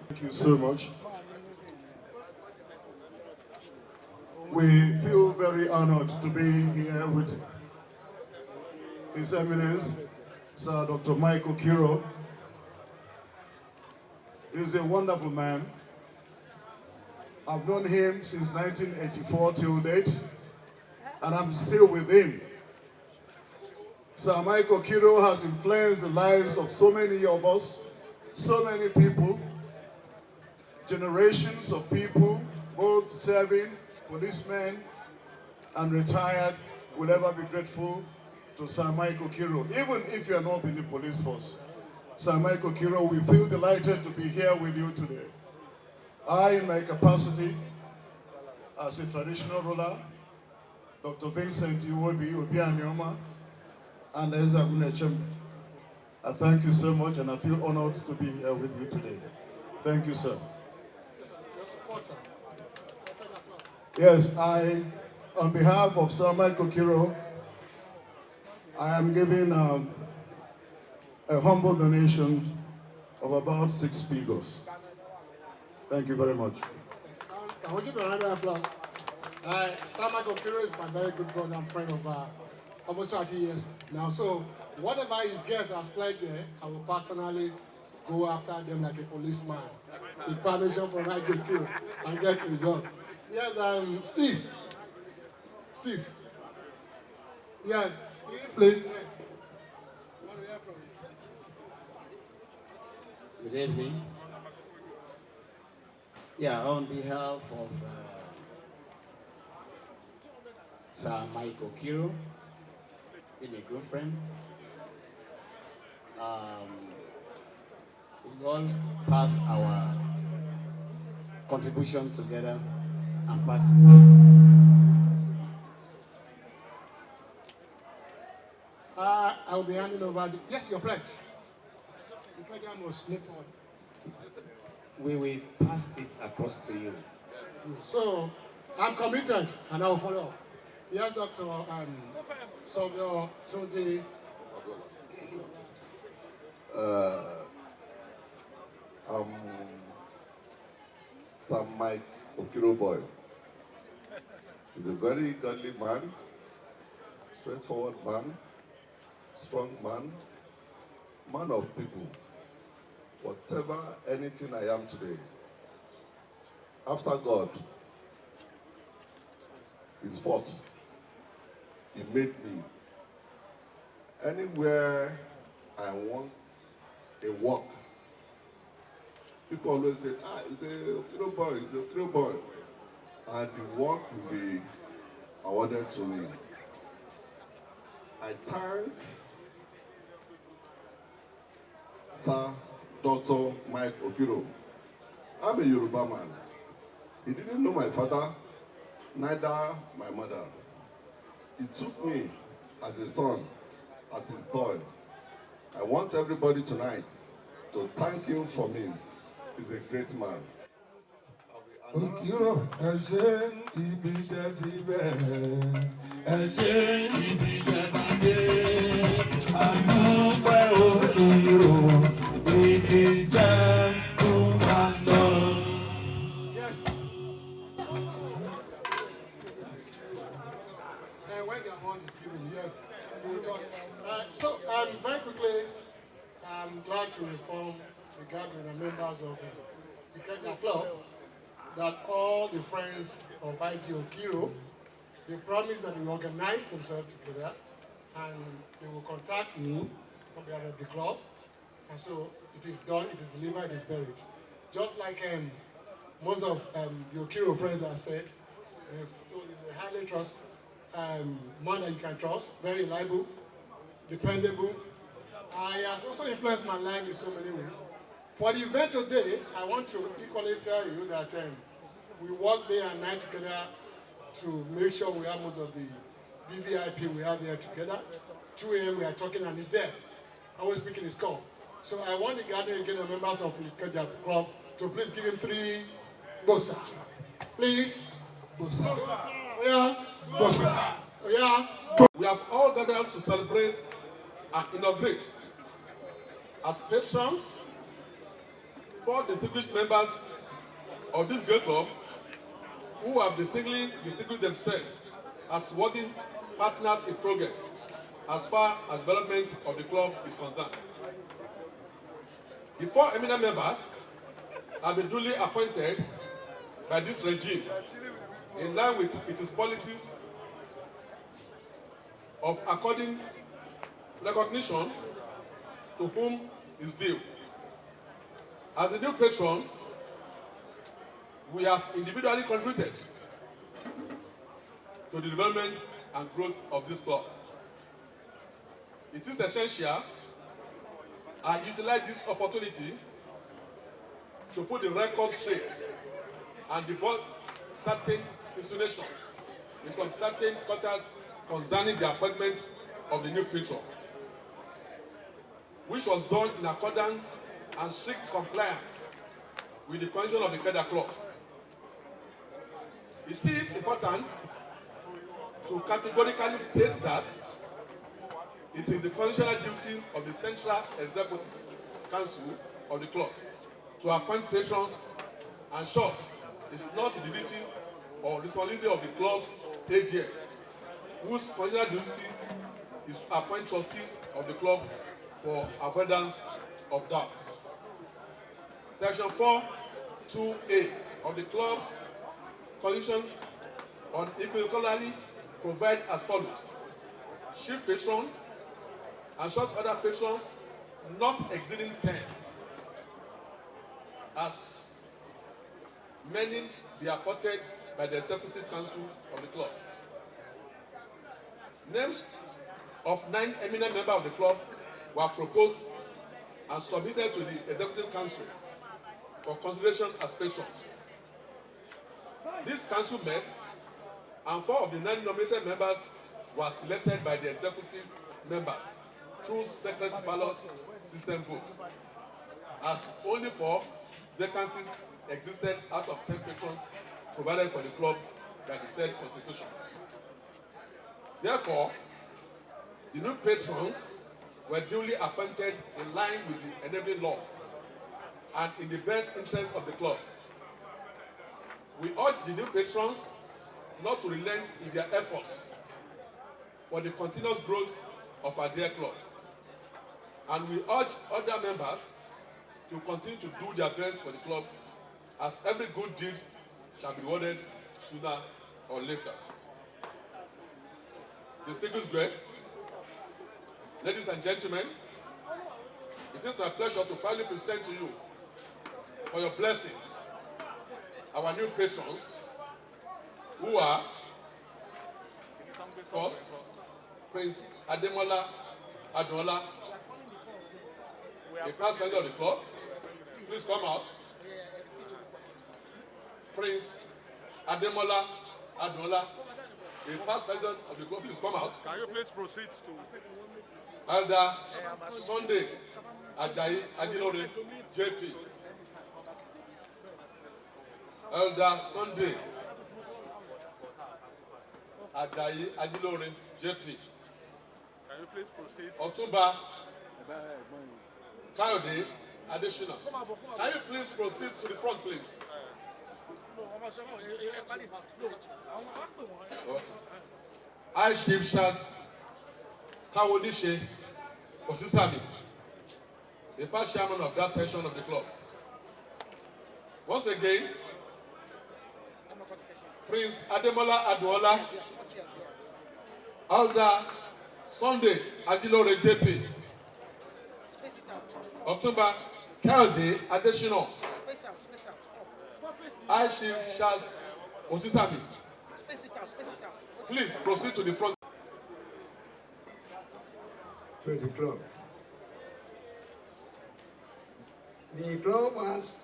Thank you so much. We feel very honored to be here with His Eminence, Sir Dr. Michael Kiro. He's a wonderful man. I've known him since 1984 till date, and I'm still with him. Sir Michael Kiro has influenced the lives of so many of us, so many people, generations of people, both serving, policemen, and retired, will ever be grateful to Sir Michael Kiro, even if you are not in the police force. Sir Michael Kiro, we feel delighted to be here with you today. I, in my capacity as a traditional ruler, Dr. Vincent Iwobi Obianyoma, and Eza Gunechem, I thank you so much, and I feel honored to be here with you today. Thank you, sir. Yes, on behalf of Sir Michael Kiro, I am giving a humble donation of about 6 figures. Thank you very much. Can we give a round of applause? Sir Michael Kiro is my very good brother and friend of almost 30 years now. So whatever his guests has pledged there, I will personally go after them like a policeman with permission from Michael Kiro and get results. Yes, Steve. Steve. Yes, Steve, please. Yes. I want to hear from you. Good evening. Yeah, on behalf of Sir Michael Kiro, being a good friend, we all pass our contribution together and pass I will be handing over the... Yes, your pledge. Ikeja must move forward. We will pass it across to you. So, I'm committed and I will follow up. Yes, Dr. So the Sir Mike Okiro boy. He's a very godly man, straightforward man, strong man, man of people. Whatever, anything I am today, after God is first. He made me. Anywhere I want a work, people always say, he's a Okiro boy, he's a Okiro boy. And the work will be awarded to me. I thank Sir Dr. Mike Okiro. I'm a Yoruba man. He didn't know my father, neither my mother. He took me as a son, as his boy. I want everybody tonight to thank him for me. He's a great man. Okiro, ẹ ṣé ibi tẹ́ ti bẹ̀rẹ̀, ẹ ṣé ibi tẹ́ bá dé. Àdúpẹ́ Okiro, ibi tẹ́ tó bá lọ. Yes. When the award is given, yes, you will talk. So, very quickly, I'm glad to inform the gathering and members of the Ikeja Club that all the friends of IG Okiro, they promised that they will organize themselves together and they will contact me on behalf of the club. And so it is done, it is delivered, it is buried. Just like most of the Okiro friends have said, he's a highly trust man that you can trust, very reliable, dependable. He has also influenced my life in so many ways. For the event today, I want to equally tell you that We work day and night together to make sure we have most of the VVIP we have here together. 2 a.m. we are talking and he's there. Always speaking his call. So I want the gathering again, the members of the Ikeja Club to please give him 3 bossa. Please. Bossa. Oh yeah. Bossa. Oh yeah. We have all gathered to celebrate and inaugurate as patrons 4 distinguished members of this great club who have distinguished themselves as worthy partners in progress as far as development of the club is concerned. The 4 eminent members have been duly appointed by this regime in line with its policies of according recognition to whom is due. As a new patron, we have individually contributed to the development and growth of this club. It is essential I utilize this opportunity to put the record straight and debunk certain insinuations in some certain quarters concerning the appointment of the new patron, which was done in accordance and strict compliance with the condition of the Ikeja Club. It is important to categorically state that it is the constitutional duty of the Central Executive Council of the club to appoint patrons and shows it's not the duty or responsibility of the club's AGM, whose constitutional duty is to appoint trustees of the club for avoidance of doubt. Section 4(2)(a) of the club's constitution unequivocally provide as follows: chief patron and such other patrons not exceeding 10, as many be appointed by the Executive Council of the club. Names of 9 eminent members of the club were proposed and submitted to the Executive Council for consideration as patrons. This council met, and 4 of the 9 nominated members were selected by the executive members through secret ballot system vote, as only 4 vacancies existed out of 10 patrons provided for the club by the said constitution. Therefore, the new patrons were duly appointed in line with the enabling law and in the best interest of the club. We urge the new patrons not to relent in their efforts for the continuous growth of our dear club. And we urge other members to continue to do their best for the club, as every good deed shall be rewarded sooner or later. Distinguished guests, ladies and gentlemen, it is my pleasure to proudly present to you, for your blessings, our new patrons, who are, first, Prince Ademola Adola, a past member of the club. Please come out. Prince Ademola Adola, a past president of the club. Please come out. Can you please proceed to Elder Sunday Ajayi Ajilore, JP. Elder Sunday Ajayi Ajilore, JP. Can you please proceed? Otumba Kayode Adesina. Can you please proceed to the front, please? Okay. I, Chief Charles Kawodishe Otisami, the past chairman of that section of the club. Once again, Prince Ademola Aduola, Elder Sunday Ajilore JP, Otumba Kayode Adesina, I, Chief Charles Otisami. Please proceed to the front. To the club. The club has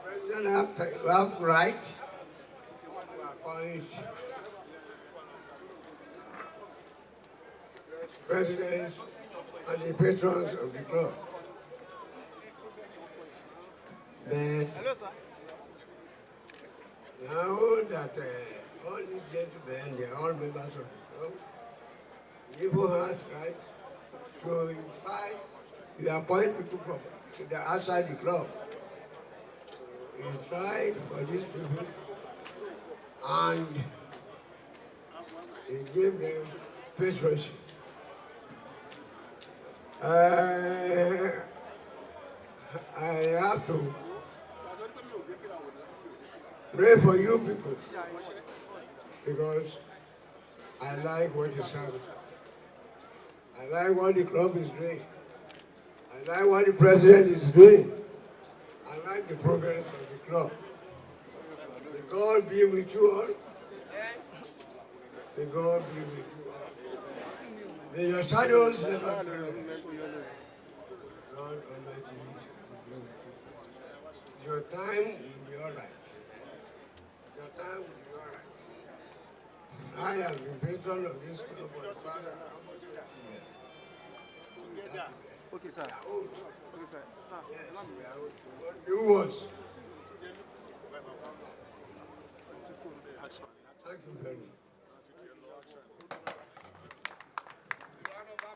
president have right to appoint presidents and the patrons of the club. But now that all these gentlemen, they are all members of the club, he who has right to invite, you appoint people from the outside the club. It's right for these people, and he gave them patronship. I have to pray for you people because I like what is happening. I like what the club is doing. I like what the president is doing. I like the progress of the club. May God be with you all. May God be with you all. May your shadows never be there. God Almighty will be with you. Your time will be all right. Your time will be all right. I have been patron of this club for the past almost 20 years. Okay, sir. We are old. Okay, sir. Yes, we are old. You was. Thank you very much.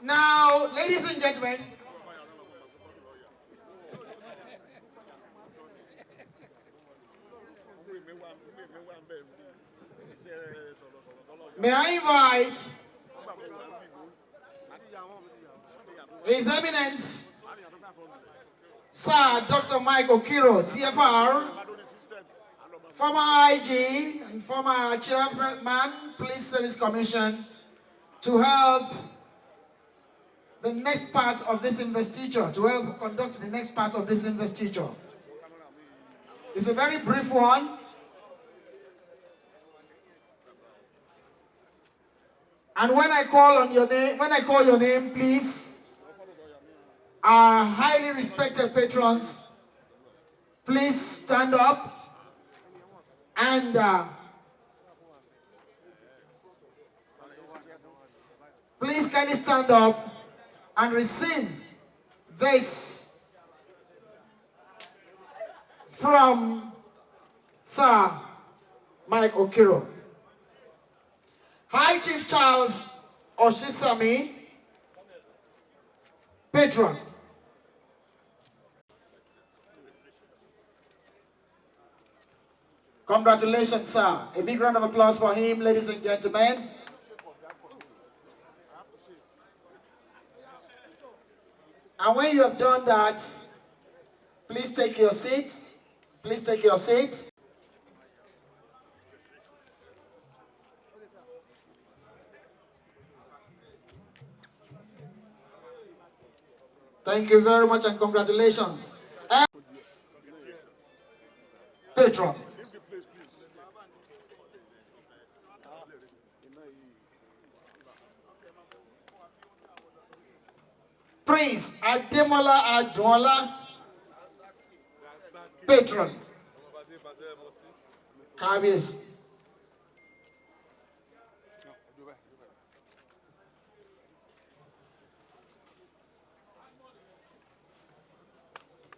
Now, ladies and gentlemen, may I invite His Eminence, Sir Dr. Mike Okiro, CFR, former IG and former Chairman, Police Service Commission, to help the next part of this investiture, to help conduct the next part of this investiture. It's a very brief one. And when I call your name, please, our highly respected patrons, please stand up and please kindly stand up and receive this from Sir Mike Okiro. High Chief Charles Oshisami, patron. Congratulations, sir. A big round of applause for him, ladies and gentlemen. And when you have done that, please take your seat. Please take your seat. Thank you very much and congratulations. And patron. Prince Ademola Adola, patron. Kavis.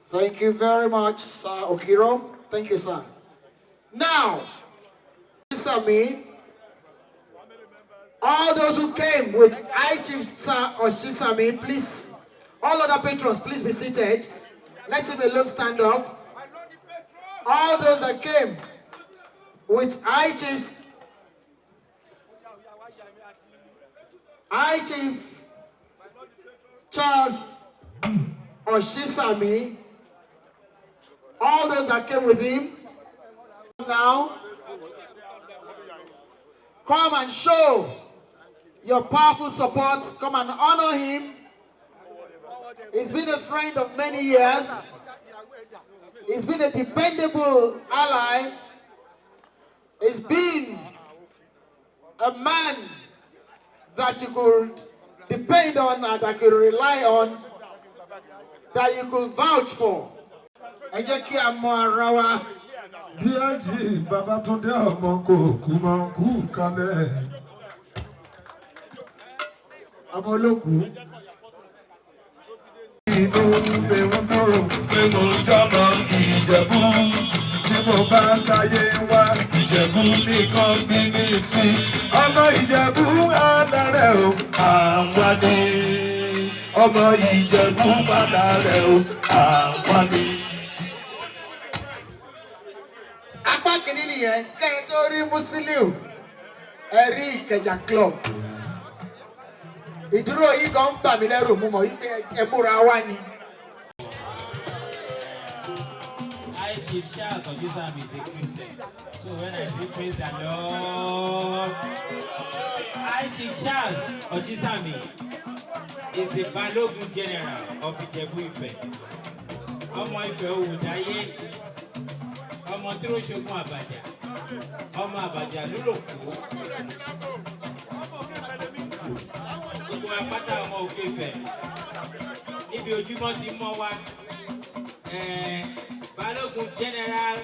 Thank you very much, Sir Okiro. Thank you, sir. Now, me, all those who came with I Chief Sir Oshisami, please, all other patrons, please be seated. Let him alone stand up. All those that came with I Chief Charles Oshisami, all those that came with him, now, come and show your powerful support. Come and honor him. He's been a friend of many years. He's been a dependable ally. He's been a man that you could depend on and that you could rely on, that you could vouch for. Ẹ jẹ́ kí a mọ ara wa. Díàjì Babátúndé ọmọ kò kú mọ́ kú kalẹ̀. Ọmọ olókùú. Inú mi ń dùn pé mo jọmọ Ìjẹ̀bú. Tí mo bá táyé wá, Ìjẹ̀bú nìkan bí mi sí. Ọmọ Ìjẹ̀bú alárẹ̀ o, àwa ni. Ọmọ Ìjẹ̀bú alárẹ̀ o, àwa ni. Apá kìíní nìyẹn, kẹ́rin tó rí Musiliu, ẹ rí Ìkẹjà club. Ìdúró yìí kan ń bà mí lẹ́rù, mo mọ̀ yìí pé ẹ múra wá ni. Chief Charles Ojisami is a Christian. So when I say praise the Lord, Chief Charles Ojisami is the Balogun General of Ijebu Ife. Ọmọ Ife Owudaye, ọmọ Tiroṣogun Abaja, ọmọ Abaja Lúròkó. Gbogbo apáta ọmọ Òkè Ifẹ̀. Níbi ojúmọ́ ti mọ́ wa. Balogun General,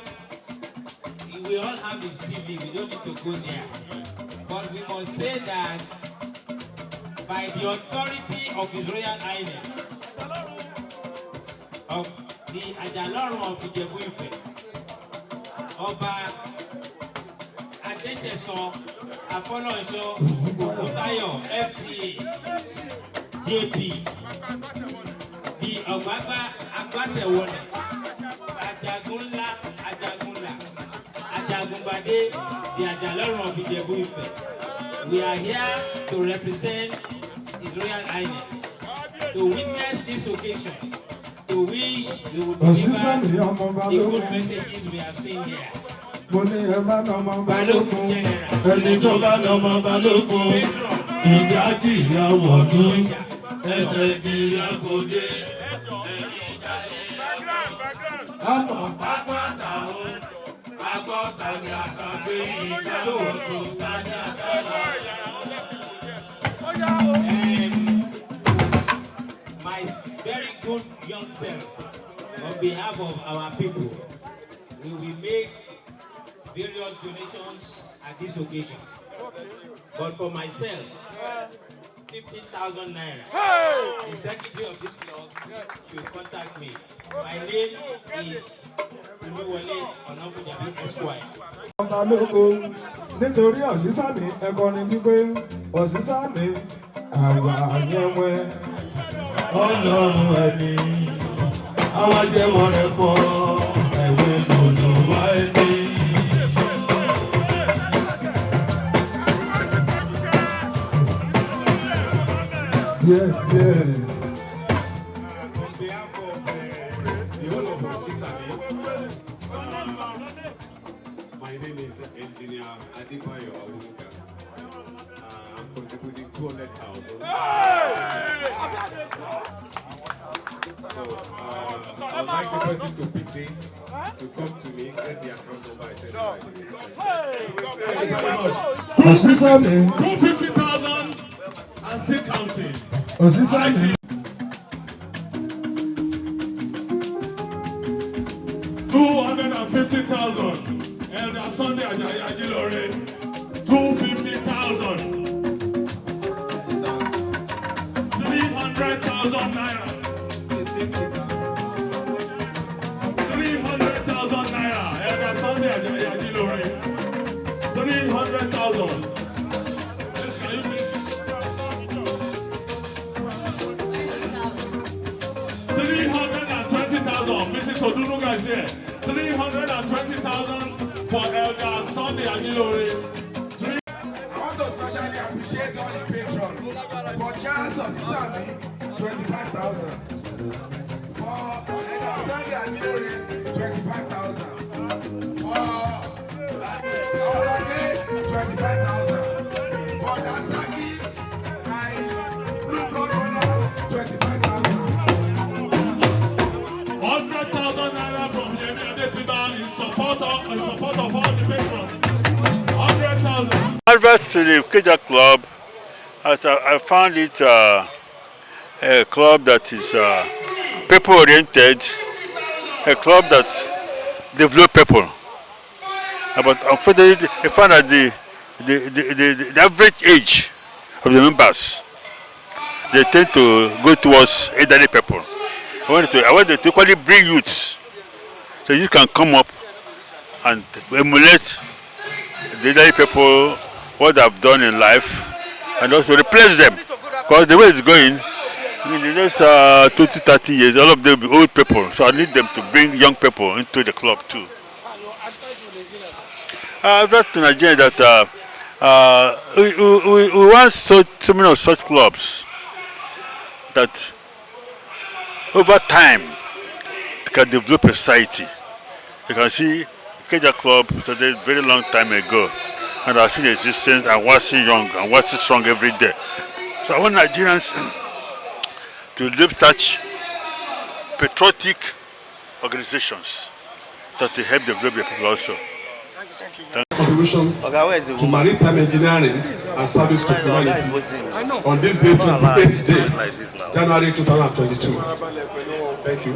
we all have his CV, we don't need to go there. But we must say that by the authority of His Royal Highness, of the Ajalorun of Ijebu Ife, Ọba Adéṣẹ̀sọ Afọlọ́nṣọ́ Ògúntáyọ̀ FCA JP, the Ọ̀gbágbá Agbátẹ̀wọlẹ̀. Ajagunla, Ajagunbade, the Ajalorun of Ijebu Ife. We are here to represent His Royal Highness, to witness this occasion, to wish we will deliver the good messages we have seen here. Balogun General, ẹni tó bá lọ́mọ Balógun, ìdájì ìyàwó ọdún, ẹsẹ̀ ìdíyàwó dé. Àmọ̀ pápátá o, agbọ́ta ni àkàgbé ìjà òògùn tani àkàlà. My very good young self, on behalf of our people, we will make various donations at this occasion. But for myself, 15,000 naira. The secretary of this club should contact me. My name is Oluwole Onafujabi Esquire. Balógun nítorí Ọ̀ṣísàmì ẹ̀kọ́ni wípé Ọ̀ṣísàmì àwa àyẹ̀wẹ̀ Ọlọ́run ẹni àwa jẹ́wọ́ rẹ̀ fọ́ ẹ̀wẹ̀ lòdò wá ẹni. Yeah. On behalf of the whole of Ojisami, my name is Engineer Adebayo Awuka. I'm contributing 200,000. So I'd like the person to pick this, to come to me, send the account number, I send it right away. Thank you very much. 250,000 and still counting. Ọ̀ṣísàmì. 250,000. Elder Sunday Ajayi Ajilore. 250,000. 300,000 naira. 300,000 naira. Elder Sunday Ajayi Ajilore. 300,000. Please, can you please? 320,000. Mrs. Odunuga is here. 320,000 for Elder Sunday Ajilore. I want to especially appreciate all the patrons. For Charles Ojisami, 25,000. For Elder Sunday Ajilore, 25,000. For Olake, 25,000. For Dasaki, my blue blood brother, 25,000. 100,000 naira from Yemi Adetiban in support of all the patrons. 100,000. Advert to the Ikeja Club, as I found it a club that is people-oriented, a club that develops people. But unfortunately, I found that the average age of the members, they tend to go towards elderly people. I want to equally bring youths, so you can come up and emulate the elderly people, what they have done in life, and also replace them. Because the way it's going, in the next 20-30 years, all of them will be old people. So I need them to bring young people into the club too. I've read to Nigeria that we want so many of such clubs that over time they can develop a society. You can see Ikeja Club started a very long time ago, and I've seen the existence and watching young and watching strong every day. So I want Nigerians to live such patriotic organizations that will help develop the people also. Contribution to maritime engineering and service to humanity on this day, 28th day, January 2022. Thank you.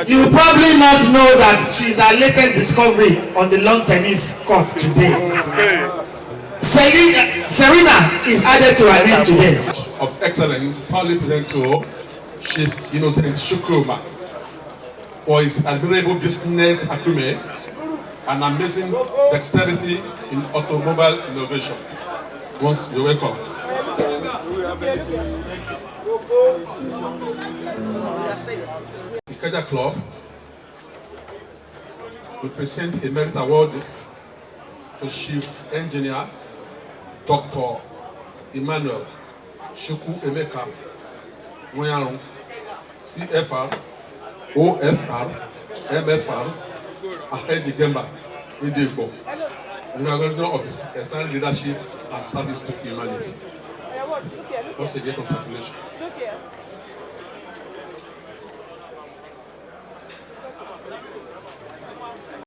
You probably not know that she's our latest discovery on the lawn tennis court today. Serena is added to her name today. Of excellence, proudly present to Chief Innocent Shukruma for his admirable business acumen and amazing dexterity in automobile innovation. Once you're welcome. Ikeja Club will present a merit award to Chief Engineer Dr. Emmanuel Shuku Emeka Mwayaru, CFR, OFR, MFR, Ahedi Gemba, Indigo, in recognition of his external leadership and service to humanity. Once again, congratulations.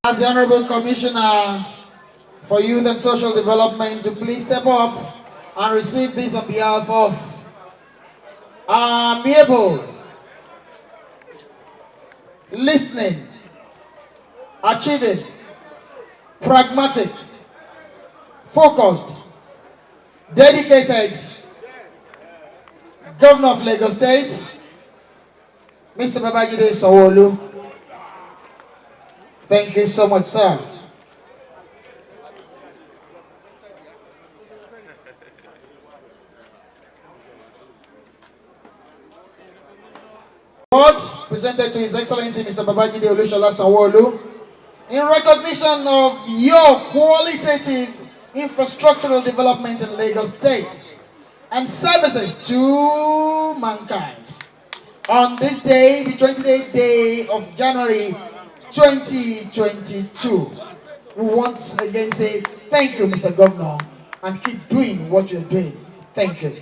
As the Honorable Commissioner for Youth and Social Development to please step up and receive this on behalf of amiable, listening, achieving, pragmatic, focused, dedicated Governor of Lagos State, Mr. Babajide Sanwo-Olu. Thank you so much, sir. Award presented to His Excellency Mr. Babajide Olushola Sanwo-Olu in recognition of your qualitative infrastructural development in Lagos State and services to mankind. On this day, the 28th day of January 2022, we once again say thank you, Mr. Governor, and keep doing what you're doing. Thank you.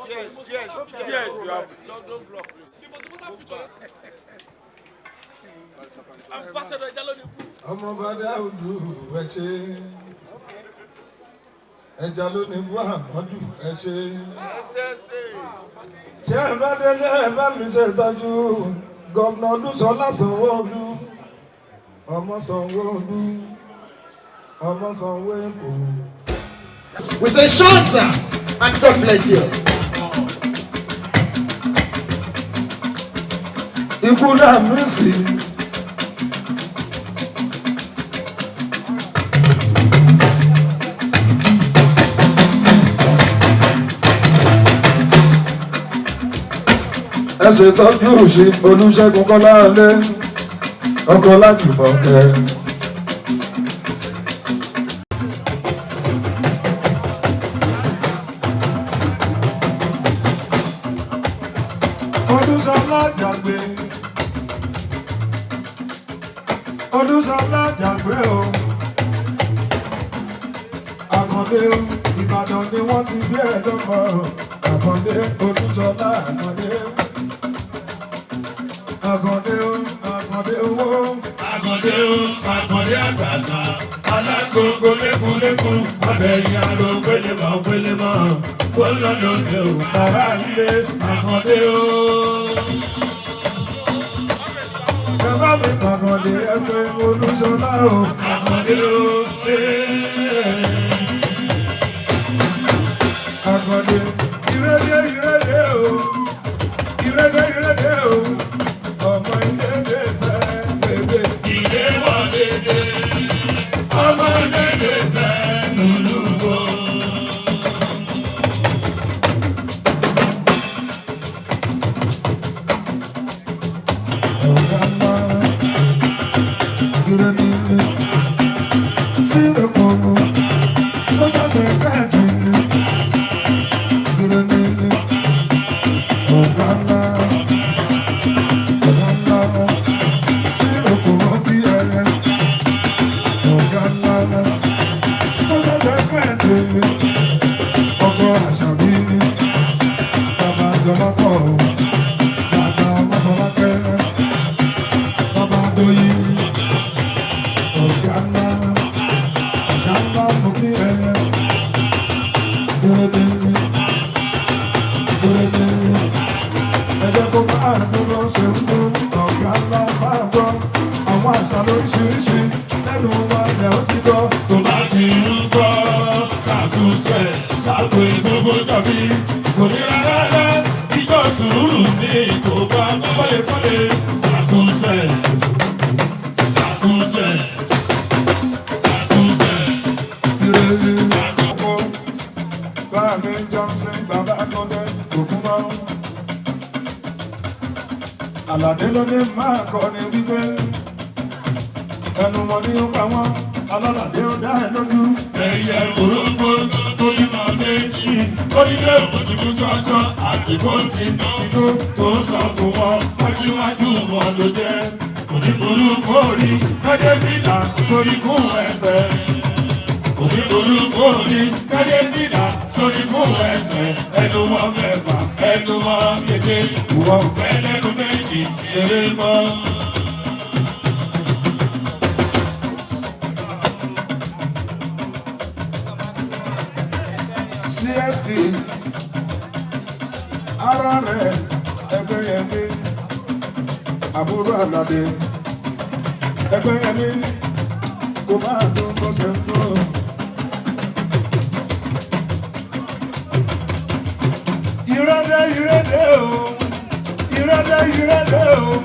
Yes, you have. Don't block. Ọmọbadé Audu ẹ ṣé, ẹja ló ní Muhammadu ẹ ṣé. Tí ẹ bá délé ẹ bá mi ṣe ìtọ́jú Gómìnà Olúṣọlá Sanwó-Olú, ọmọ Sanwó-Olú, ọmọ Sanwó-Èkó. We say short, sir, and God bless you. Ikú náà mí sí. Ẹ ṣètọ́jú òṣì Olúṣẹ́gun Kọ́láwọlé ọkọ láti bọ̀kẹ́. Olúṣọlá Jàgbé, Olúṣọlá Jàgbé o, Àkàndé o, Ìbàdàn ni wọ́n ti bí ẹ̀dọ́mọ, Àkàndé Olúṣọlá Àkàndé. Àkàndé o, Àkàndé owó, Àkàndé o, Àkàndé àgbàgbà, alágbàá. gógó lékúlékú abẹ́yìn àrò pélémọ̀ gbólódòdò tàrà lé àkàndé o. ẹ bá mi pàkàndé ẹgbẹ́ olúṣọlá o àkàndé o. Àkàndé ìrẹ́dẹ́ o ìrẹ́dẹ́ o ọmọ ìdẹ́dẹ́ fẹ́ bèbè ìdè wọ́n dédé ọmọ ìdẹ́dẹ́ fẹ́ lùlùwò. Ọ̀gá ńlá ìrẹ́dẹ́ sí ẹ̀kọ́ sọ́sọ́ sẹ́kẹ́ẹ̀dì. Lóríṣiríṣi lẹ́nu wa lẹ̀ ó ti gbọ́ tó bá ti ń gbọ́ ṣàṣùṣe lágbo ìgbógbó jọ̀bí kò ní rárá ìjọ sùúrù ní ìkópa kọ́lékọ́lé ṣàṣùṣe ṣàṣùṣe ṣàṣùṣe. ìrèlè ṣàṣùkọ báàmì Johnson bàbá akọ́dẹ òkúmọ́ Àlàdé ló ní máa kọ́ ni wípé ẹnu wọn ni ó pa wọn alálàdé ó dá ẹ lójú. ẹyẹ òróǹfó tó bímọ méjì onílé òjìkú jọjọ àsìkò tí tó tó sọ fún wọn wájúwájú wọn ló jẹ onígbòrú fòrí kádé fìlà sórí fún ẹsẹ̀ onígbòrú fòrí kádé fìlà sórí fún ẹsẹ̀ ẹnu wọn mẹ́fà ẹnu wọn kéde ìwọ òfẹ lẹ́nu méjì ṣeré mọ́. CSD RRS Ẹgbẹ́yẹmí àbúrò Àlàdé Ẹgbẹ́yẹmí kò máa dún bó ṣe ń dún. Ìrẹ́dẹ́ o ìrẹ́dẹ́ o